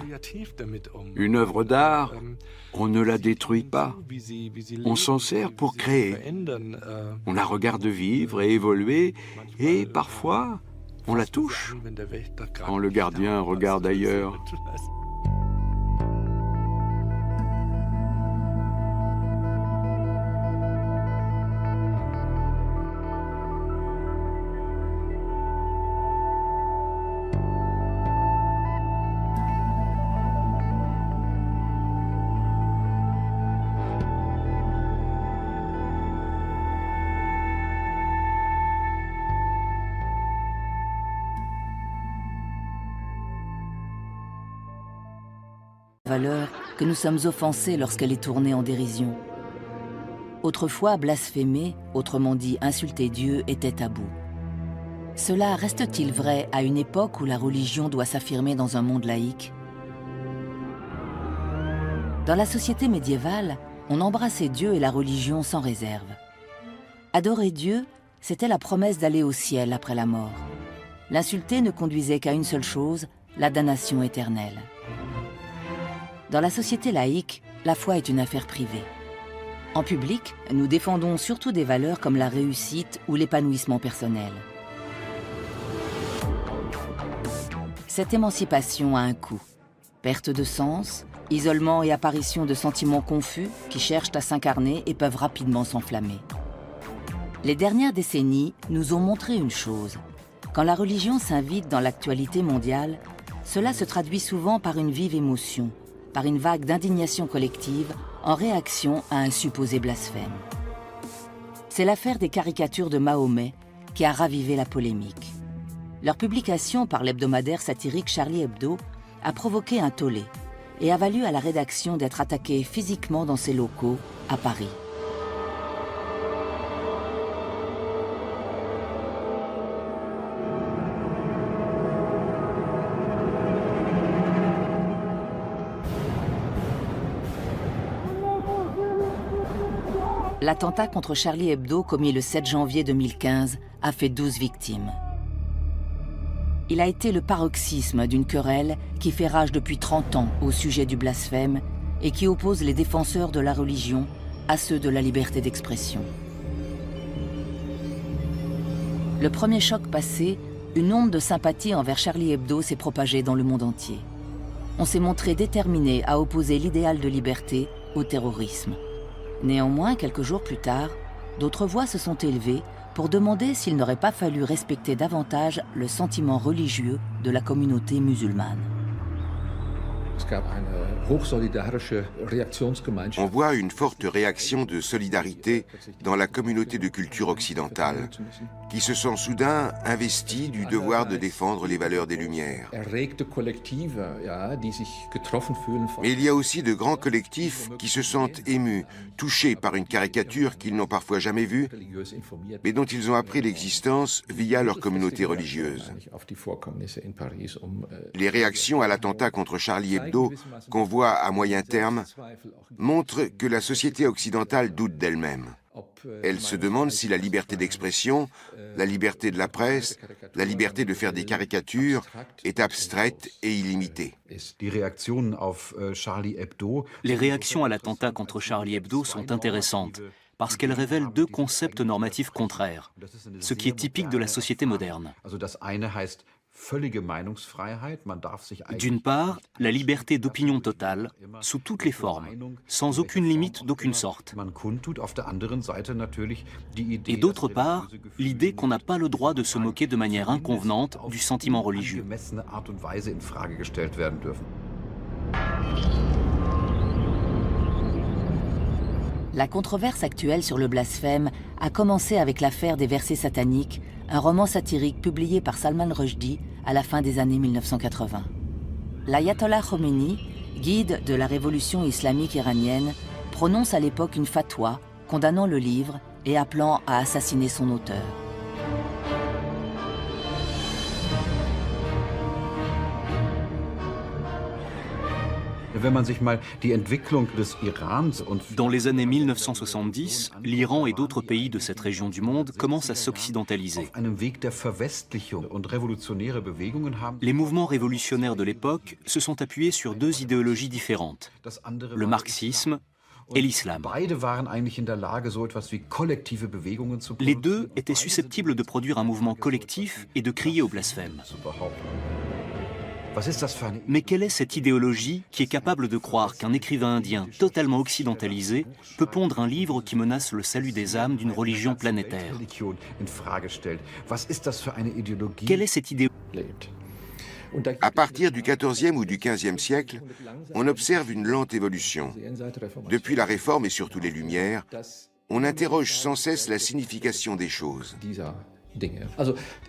Une œuvre d'art, on ne la détruit pas. On s'en sert pour créer. On la regarde vivre et évoluer, et parfois, on la touche quand le gardien regarde ailleurs.
Valeur que nous sommes offensés lorsqu'elle est tournée en dérision. Autrefois, blasphémer, autrement dit insulter Dieu, était tabou. Cela reste-t-il vrai à une époque où la religion doit s'affirmer dans un monde laïque? Dans la société médiévale, on embrassait Dieu et la religion sans réserve. Adorer Dieu, c'était la promesse d'aller au ciel après la mort. L'insulter ne conduisait qu'à une seule chose, la damnation éternelle. Dans la société laïque, la foi est une affaire privée. En public, nous défendons surtout des valeurs comme la réussite ou l'épanouissement personnel. Cette émancipation a un coût. Perte de sens, isolement et apparition de sentiments confus qui cherchent à s'incarner et peuvent rapidement s'enflammer. Les dernières décennies nous ont montré une chose. Quand la religion s'invite dans l'actualité mondiale, cela se traduit souvent par une vive émotion, par une vague d'indignation collective en réaction à un supposé blasphème. C'est l'affaire des caricatures de Mahomet qui a ravivé la polémique. Leur publication par l'hebdomadaire satirique Charlie Hebdo a provoqué un tollé et a valu à la rédaction d'être attaquée physiquement dans ses locaux à Paris. L'attentat contre Charlie Hebdo commis le 7 janvier 2015 a fait 12 victimes. Il a été le paroxysme d'une querelle qui fait rage depuis 30 ans au sujet du blasphème et qui oppose les défenseurs de la religion à ceux de la liberté d'expression. Le premier choc passé, une onde de sympathie envers Charlie Hebdo s'est propagée dans le monde entier. On s'est montré déterminé à opposer l'idéal de liberté au terrorisme. Néanmoins, quelques jours plus tard, d'autres voix se sont élevées pour demander s'il n'aurait pas fallu respecter davantage le sentiment religieux de la communauté musulmane.
On voit une forte réaction de solidarité dans la communauté de culture occidentale, qui se sent soudain investie du devoir de défendre les valeurs des Lumières. Mais il y a aussi de grands collectifs qui se sentent émus, touchés par une caricature qu'ils n'ont parfois jamais vue, mais dont ils ont appris l'existence via leur communauté religieuse. Les réactions à l'attentat contre Charlie Hebdo Hebdo qu'on voit à moyen terme montre que la société occidentale doute d'elle-même. Elle se demande si la liberté d'expression, la liberté de la presse, la liberté de faire des caricatures est abstraite et illimitée.
Les réactions à l'attentat contre Charlie Hebdo sont intéressantes parce qu'elles révèlent deux concepts normatifs contraires, ce qui est typique de la société moderne. D'une part, la liberté d'opinion totale, sous toutes les formes, sans aucune limite d'aucune sorte. Et d'autre part, l'idée qu'on n'a pas le droit de se moquer de manière inconvenante du sentiment religieux.
La controverse actuelle sur le blasphème a commencé avec l'affaire des versets sataniques, un roman satirique publié par Salman Rushdie à la fin des années 1980. L'ayatollah Khomeini, guide de la révolution islamique iranienne, prononce à l'époque une fatwa condamnant le livre et appelant à assassiner son auteur.
Dans les années 1970, l'Iran et d'autres pays de cette région du monde commencent à s'occidentaliser. Les mouvements révolutionnaires de l'époque se sont appuyés sur deux idéologies différentes, le marxisme et l'islam. Les deux étaient susceptibles de produire un mouvement collectif et de crier au blasphème. Mais quelle est cette idéologie qui est capable de croire qu'un écrivain indien totalement occidentalisé peut pondre un livre qui menace le salut des âmes d'une religion planétaire? Quelle est cette idéologie?
À partir du XIVe ou du XVe siècle, on observe une lente évolution. Depuis la Réforme et surtout les Lumières, on interroge sans cesse la signification des choses.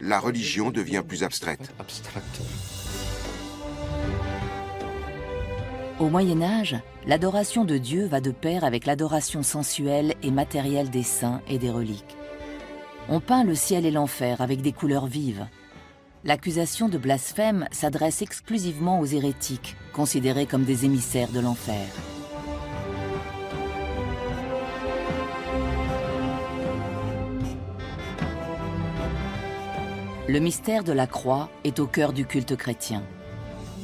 La religion devient plus abstraite.
Au Moyen-Âge, l'adoration de Dieu va de pair avec l'adoration sensuelle et matérielle des saints et des reliques. On peint le ciel et l'enfer avec des couleurs vives. L'accusation de blasphème s'adresse exclusivement aux hérétiques, considérés comme des émissaires de l'enfer. Le mystère de la croix est au cœur du culte chrétien.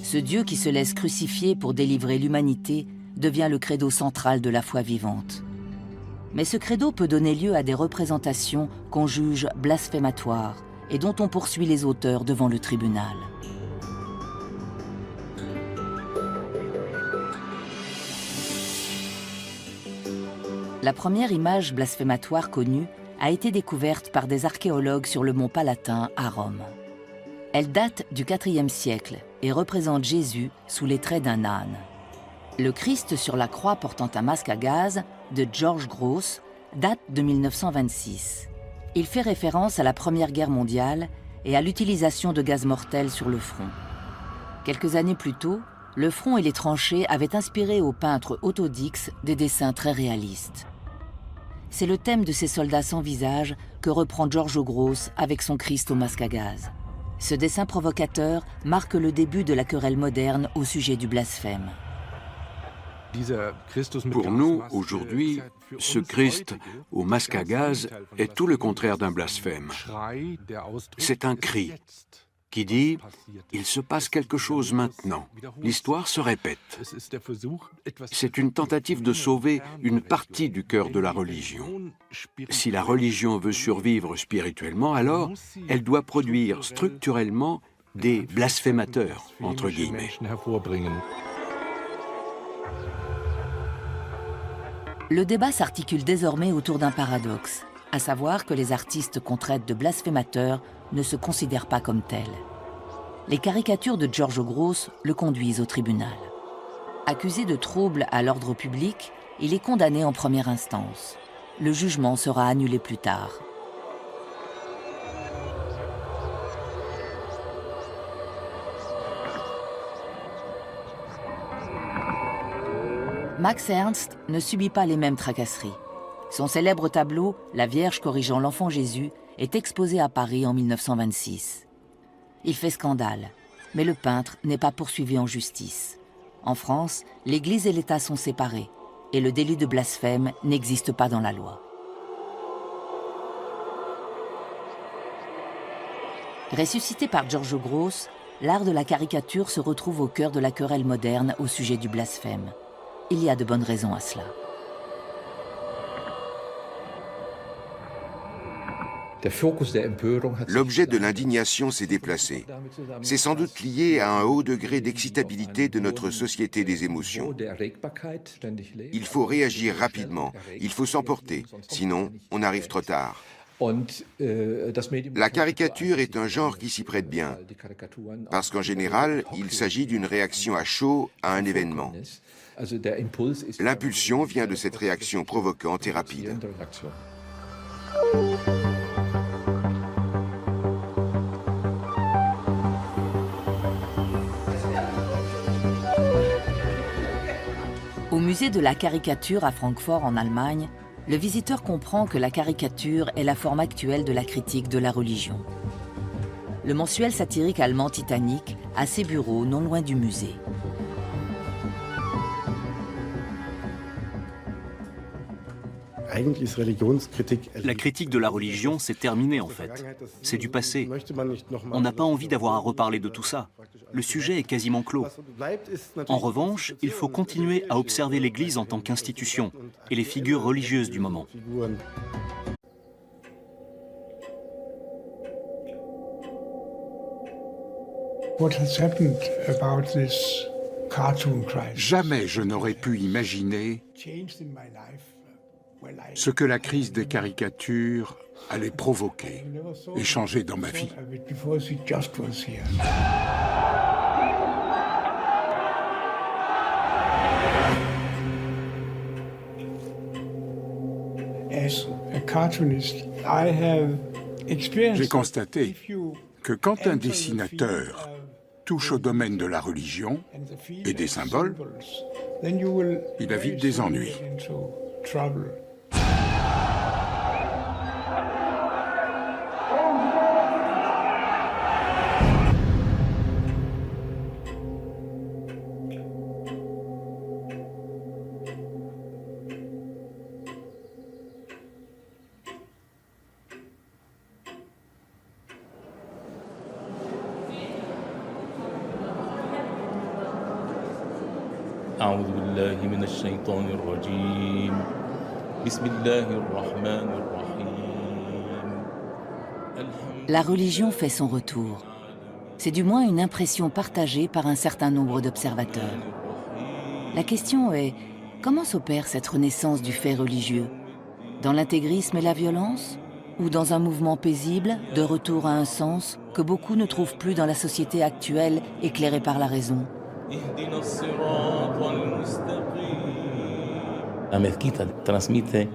Ce Dieu qui se laisse crucifier pour délivrer l'humanité devient le credo central de la foi vivante. Mais ce credo peut donner lieu à des représentations qu'on juge blasphématoires et dont on poursuit les auteurs devant le tribunal. La première image blasphématoire connue a été découverte par des archéologues sur le mont Palatin à Rome. Elle date du IVe siècle et représente Jésus sous les traits d'un âne. Le Christ sur la croix portant un masque à gaz, de George Gross, date de 1926. Il fait référence à la Première Guerre mondiale et à l'utilisation de gaz mortels sur le front. Quelques années plus tôt, le front et les tranchées avaient inspiré au peintre Otto Dix des dessins très réalistes. C'est le thème de ces soldats sans visage que reprend George Gross avec son Christ au masque à gaz. Ce dessin provocateur marque le début de la querelle moderne au sujet du blasphème.
Pour nous, aujourd'hui, ce Christ au masque à gaz est tout le contraire d'un blasphème. C'est un cri qui dit « Il se passe quelque chose maintenant, l'histoire se répète ». C'est une tentative de sauver une partie du cœur de la religion. Si la religion veut survivre spirituellement, alors elle doit produire structurellement des blasphémateurs, entre guillemets.
Le débat s'articule désormais autour d'un paradoxe, à savoir que les artistes qu'on traite de blasphémateurs ne se considèrent pas comme tels. Les caricatures de George Gross le conduisent au tribunal. Accusé de trouble à l'ordre public, il est condamné en première instance. Le jugement sera annulé plus tard. Max Ernst ne subit pas les mêmes tracasseries. Son célèbre tableau, La Vierge corrigeant l'enfant Jésus, est exposé à Paris en 1926. Il fait scandale, mais le peintre n'est pas poursuivi en justice. En France, l'Église et l'État sont séparés et le délit de blasphème n'existe pas dans la loi. Ressuscité par Giorgio Gross, l'art de la caricature se retrouve au cœur de la querelle moderne au sujet du blasphème. Il y a de bonnes raisons à cela.
L'objet de l'indignation s'est déplacé. C'est sans doute lié à un haut degré d'excitabilité de notre société des émotions. Il faut réagir rapidement, il faut s'emporter, sinon on arrive trop tard. La caricature est un genre qui s'y prête bien, parce qu'en général, il s'agit d'une réaction à chaud à un événement. L'impulsion vient de cette réaction provocante et rapide.
Au musée de la caricature à Francfort en Allemagne, le visiteur comprend que la caricature est la forme actuelle de la critique de la religion. Le mensuel satirique allemand Titanic a ses bureaux non loin du musée.
La critique de la religion, c'est terminé en fait. C'est du passé. On n'a pas envie d'avoir à reparler de tout ça. Le sujet est quasiment clos. En revanche, il faut continuer à observer l'Église en tant qu'institution et les figures religieuses du moment.
Jamais je n'aurais pu imaginer ce que la crise des caricatures allait provoquer et changer dans ma vie. J'ai constaté que quand un dessinateur touche au domaine de la religion et des symboles, il a vite des ennuis.
أعوذ بالله من الشيطان الرجيم بسم الله الرحمن الرحيم.
La religion fait son retour. C'est du moins une impression partagée par un certain nombre d'observateurs. La question est, comment s'opère cette renaissance du fait religieux? Dans l'intégrisme et la violence? Ou dans un mouvement paisible, de retour à un sens que beaucoup ne trouvent plus dans la société actuelle éclairée par la raison?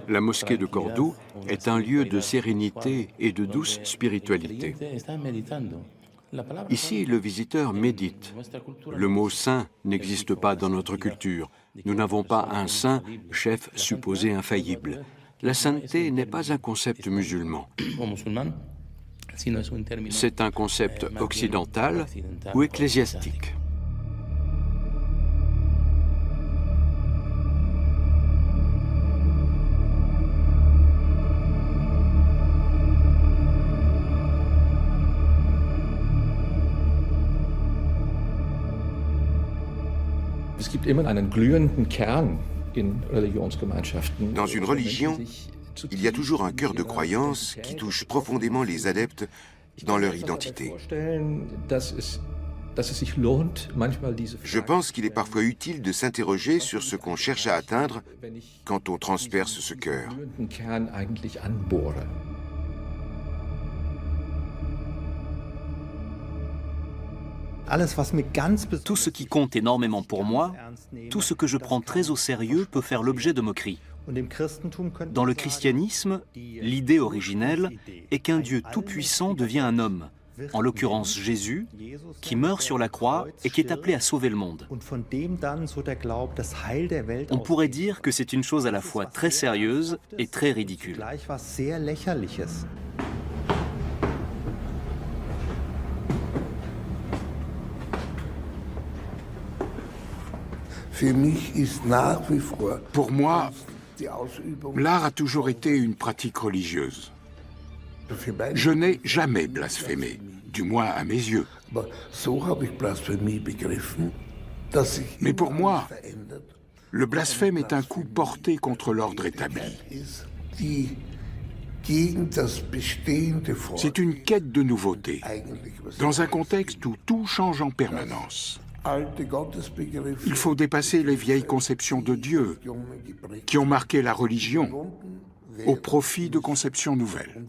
La mosquée de Cordoue est un lieu de sérénité et de douce spiritualité. Ici, le visiteur médite. Le mot saint n'existe pas dans notre culture. Nous n'avons pas un saint, chef supposé infaillible. La sainteté n'est pas un concept musulman. C'est un concept occidental ou ecclésiastique.
Dans une religion, il y a toujours un cœur de croyance qui touche profondément les adeptes dans leur identité. Je pense qu'il est parfois utile de s'interroger sur ce qu'on cherche à atteindre quand on transperce ce cœur.
Tout ce qui compte énormément pour moi, tout ce que je prends très au sérieux peut faire l'objet de moqueries. Dans le christianisme, l'idée originelle est qu'un Dieu tout-puissant devient un homme, en l'occurrence Jésus, qui meurt sur la croix et qui est appelé à sauver le monde. On pourrait dire que c'est une chose à la fois très sérieuse et très ridicule.
Pour moi, l'art a toujours été une pratique religieuse. Je n'ai jamais blasphémé, du moins à mes yeux. Mais pour moi, le blasphème est un coup porté contre l'ordre établi. C'est une quête de nouveauté, dans un contexte où tout change en permanence. Il faut dépasser les vieilles conceptions de Dieu qui ont marqué la religion au profit de conceptions nouvelles.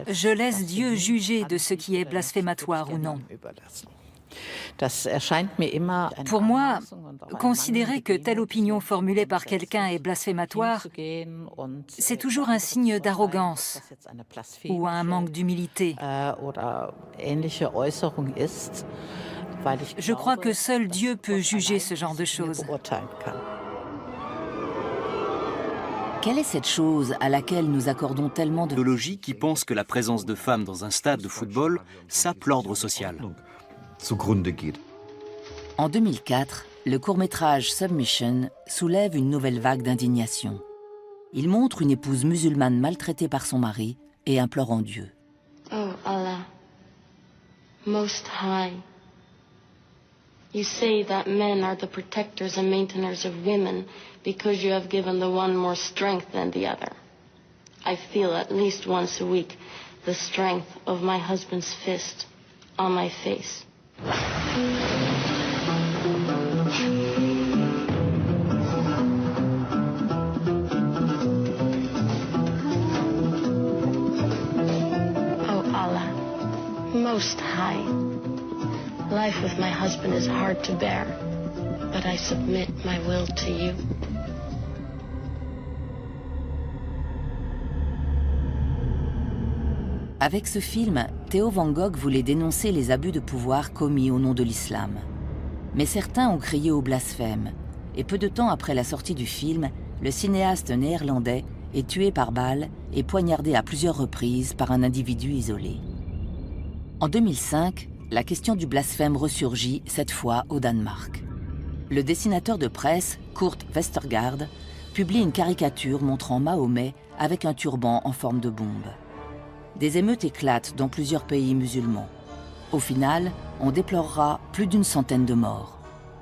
Je laisse Dieu juger de ce qui est blasphématoire ou non. Pour moi, considérer que telle opinion formulée par quelqu'un est blasphématoire, c'est toujours un signe d'arrogance ou un manque d'humilité. Je crois que seul Dieu peut juger ce genre de choses.
Quelle est cette chose à laquelle nous accordons tellement de...
Idéologie qui pense que la présence de femmes dans un stade de football sape l'ordre social.
En 2004, le court-métrage Submission soulève une nouvelle vague d'indignation. Il montre une épouse musulmane maltraitée par son mari et implorant Dieu.
Oh Allah, Most High, you say that men are the protectors and maintainers of women because you have given the one more strength than the other. I feel at least once a week the strength of my husband's fist on my face. Oh Allah, Most High, life with my husband is hard to bear, but I submit my will to you.
Avec ce film, Theo van Gogh voulait dénoncer les abus de pouvoir commis au nom de l'islam. Mais certains ont crié au blasphème, et peu de temps après la sortie du film, le cinéaste néerlandais est tué par balle et poignardé à plusieurs reprises par un individu isolé. En 2005, la question du blasphème ressurgit, cette fois au Danemark. Le dessinateur de presse, Kurt Vestergaard, publie une caricature montrant Mahomet avec un turban en forme de bombe. Des émeutes éclatent dans plusieurs pays musulmans. Au final, on déplorera plus d'une centaine de morts.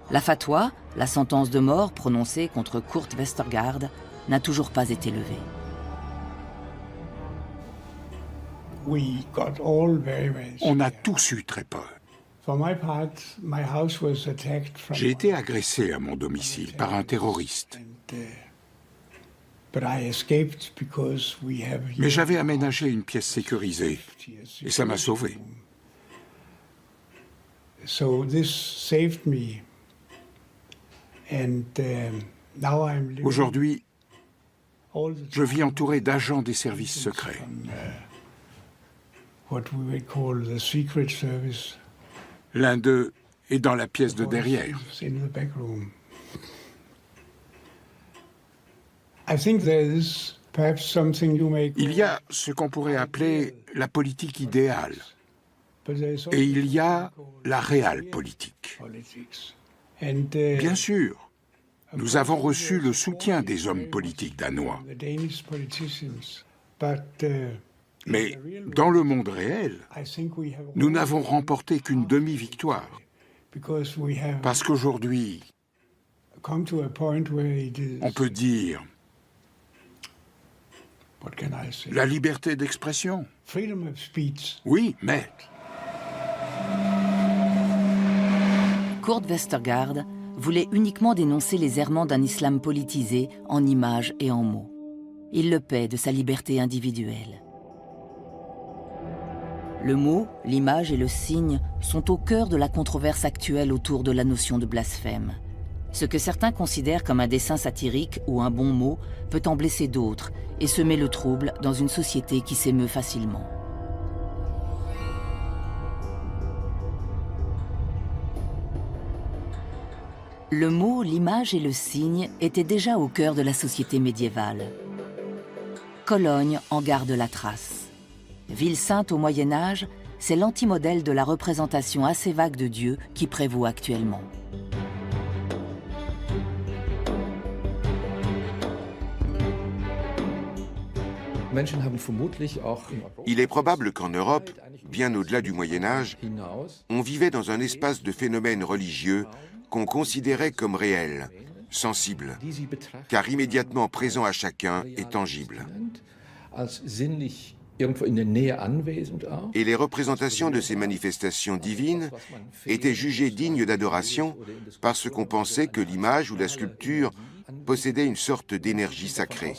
La fatwa, la sentence de mort prononcée contre Kurt Vestergaard, n'a toujours pas été levée.
On a tous eu très peur. J'ai été agressé à mon domicile par un terroriste. Mais j'avais aménagé une pièce sécurisée et ça m'a sauvé. Aujourd'hui, je vis entouré d'agents des services secrets. L'un d'eux est dans la pièce de derrière. Il y a ce qu'on pourrait appeler la politique idéale. Et il y a la réelle politique. Bien sûr, nous avons reçu le soutien des hommes politiques danois. Mais dans le monde réel, nous n'avons remporté qu'une demi-victoire. Parce qu'aujourd'hui, on peut dire la liberté d'expression. Oui, mais...
Kurt Vestergaard voulait uniquement dénoncer les errements d'un islam politisé en images et en mots. Il le paie de sa liberté individuelle. Le mot, l'image et le signe sont au cœur de la controverse actuelle autour de la notion de blasphème. Ce que certains considèrent comme un dessin satirique ou un bon mot peut en blesser d'autres et semer le trouble dans une société qui s'émeut facilement. Le mot, l'image et le signe étaient déjà au cœur de la société médiévale. Cologne en garde la trace. Ville sainte au Moyen-Âge, c'est l'antimodèle de la représentation assez vague de Dieu qui prévaut actuellement.
Il est probable qu'en Europe, bien au-delà du Moyen-Âge, on vivait dans un espace de phénomènes religieux qu'on considérait comme réels, sensibles, car immédiatement présent à chacun et tangible. Et les représentations de ces manifestations divines étaient jugées dignes d'adoration parce qu'on pensait que l'image ou la sculpture possédait une sorte d'énergie sacrée.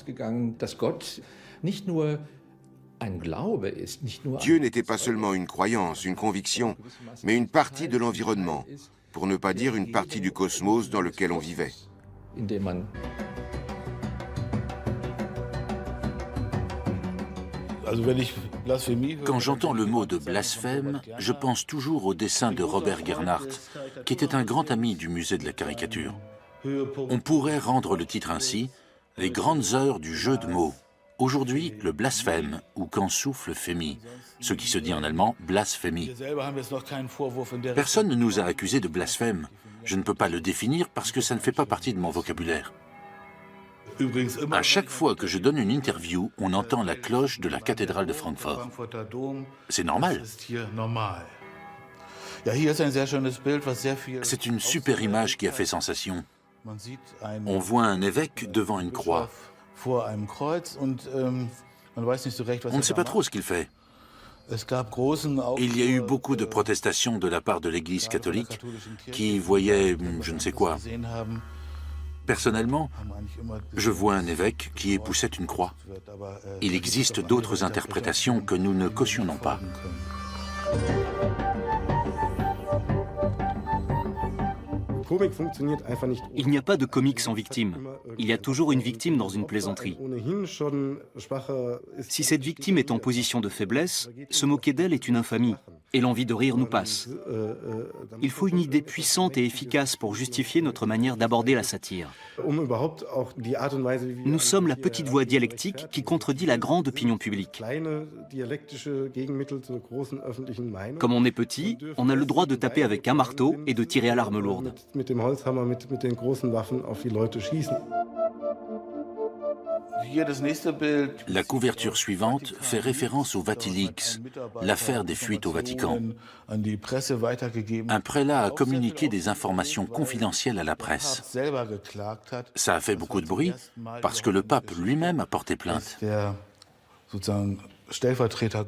Dieu n'était pas seulement une croyance, une conviction, mais une partie de l'environnement, pour ne pas dire une partie du cosmos dans lequel on vivait.
Quand j'entends le mot de blasphème, je pense toujours au dessin de Robert Gernhardt, qui était un grand ami du musée de la caricature. On pourrait rendre le titre ainsi, « Les grandes heures du jeu de mots ». Aujourd'hui, le blasphème, ou quand souffle Fémi, ce qui se dit en allemand blasphémie. Personne ne nous a accusés de blasphème. Je ne peux pas le définir parce que ça ne fait pas partie de mon vocabulaire. À chaque fois que je donne une interview, on entend la cloche de la cathédrale de Francfort. C'est normal. C'est une super image qui a fait sensation. On voit un évêque devant une croix. On ne sait pas trop ce qu'il fait. Il y a eu beaucoup de protestations de la part de l'Église catholique qui voyait je ne sais quoi. Personnellement, je vois un évêque qui époussait une croix. Il existe d'autres interprétations que nous ne cautionnons pas.
Il n'y a pas de comique sans victime. Il y a toujours une victime dans une plaisanterie. Si cette victime est en position de faiblesse, se moquer d'elle est une infamie, et l'envie de rire nous passe. Il faut une idée puissante et efficace pour justifier notre manière d'aborder la satire. Nous sommes la petite voix dialectique qui contredit la grande opinion publique. Comme on est petit, on a le droit de taper avec un marteau et de tirer à l'arme lourde.
La couverture suivante fait référence au Vatilix, l'affaire des fuites au Vatican. Un prélat a communiqué des informations confidentielles à la presse. Ça a fait beaucoup de bruit parce que le pape lui-même a porté plainte.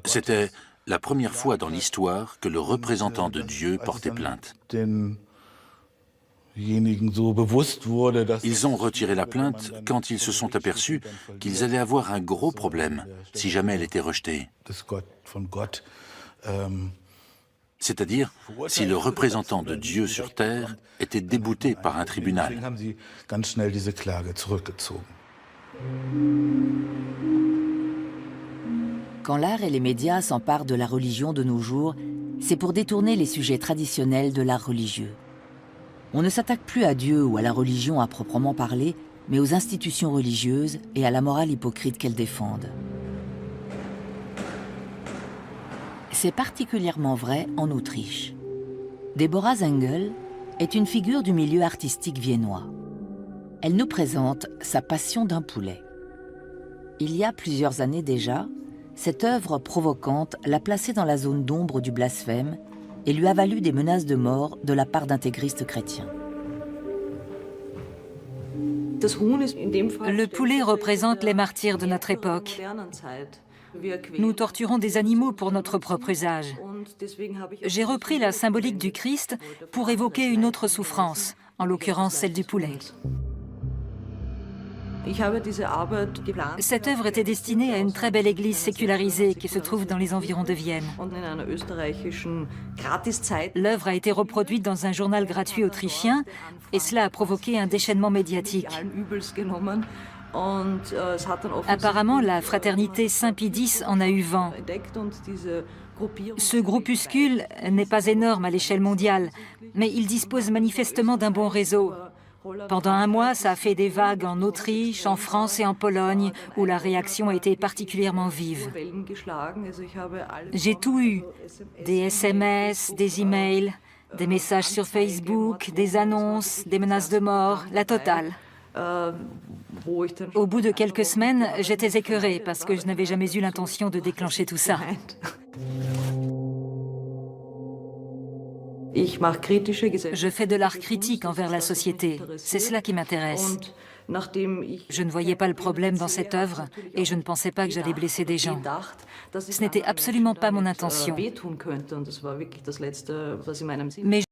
C'était la première fois dans l'histoire que le représentant de Dieu portait plainte. Ils ont retiré la plainte quand ils se sont aperçus qu'ils allaient avoir un gros problème si jamais elle était rejetée. C'est-à-dire si le représentant de Dieu sur terre était débouté par un tribunal.
Quand l'art et les médias s'emparent de la religion de nos jours, c'est pour détourner les sujets traditionnels de l'art religieux. On ne s'attaque plus à Dieu ou à la religion à proprement parler, mais aux institutions religieuses et à la morale hypocrite qu'elles défendent. C'est particulièrement vrai en Autriche. Deborah Zengel est une figure du milieu artistique viennois. Elle nous présente sa passion d'un poulet. Il y a plusieurs années déjà, cette œuvre provocante l'a placée dans la zone d'ombre du blasphème et lui a valu des menaces de mort de la part d'intégristes chrétiens.
Le poulet représente les martyrs de notre époque. Nous torturons des animaux pour notre propre usage. J'ai repris la symbolique du Christ pour évoquer une autre souffrance, en l'occurrence celle du poulet. Cette œuvre était destinée à une très belle église sécularisée qui se trouve dans les environs de Vienne. L'œuvre a été reproduite dans un journal gratuit autrichien et cela a provoqué un déchaînement médiatique. Apparemment, la fraternité Saint-Pie X en a eu vent. Ce groupuscule n'est pas énorme à l'échelle mondiale, mais il dispose manifestement d'un bon réseau. Pendant un mois, ça a fait des vagues en Autriche, en France et en Pologne, où la réaction a été particulièrement vive. J'ai tout eu, des SMS, des emails, des messages sur Facebook, des annonces, des menaces de mort, la totale. Au bout de quelques semaines, j'étais écœurée parce que je n'avais jamais eu l'intention de déclencher tout ça. Je fais de l'art critique envers la société. C'est cela qui m'intéresse. Je ne voyais pas le problème dans cette œuvre et je ne pensais pas que j'allais blesser des gens. Ce n'était absolument pas mon intention. Mais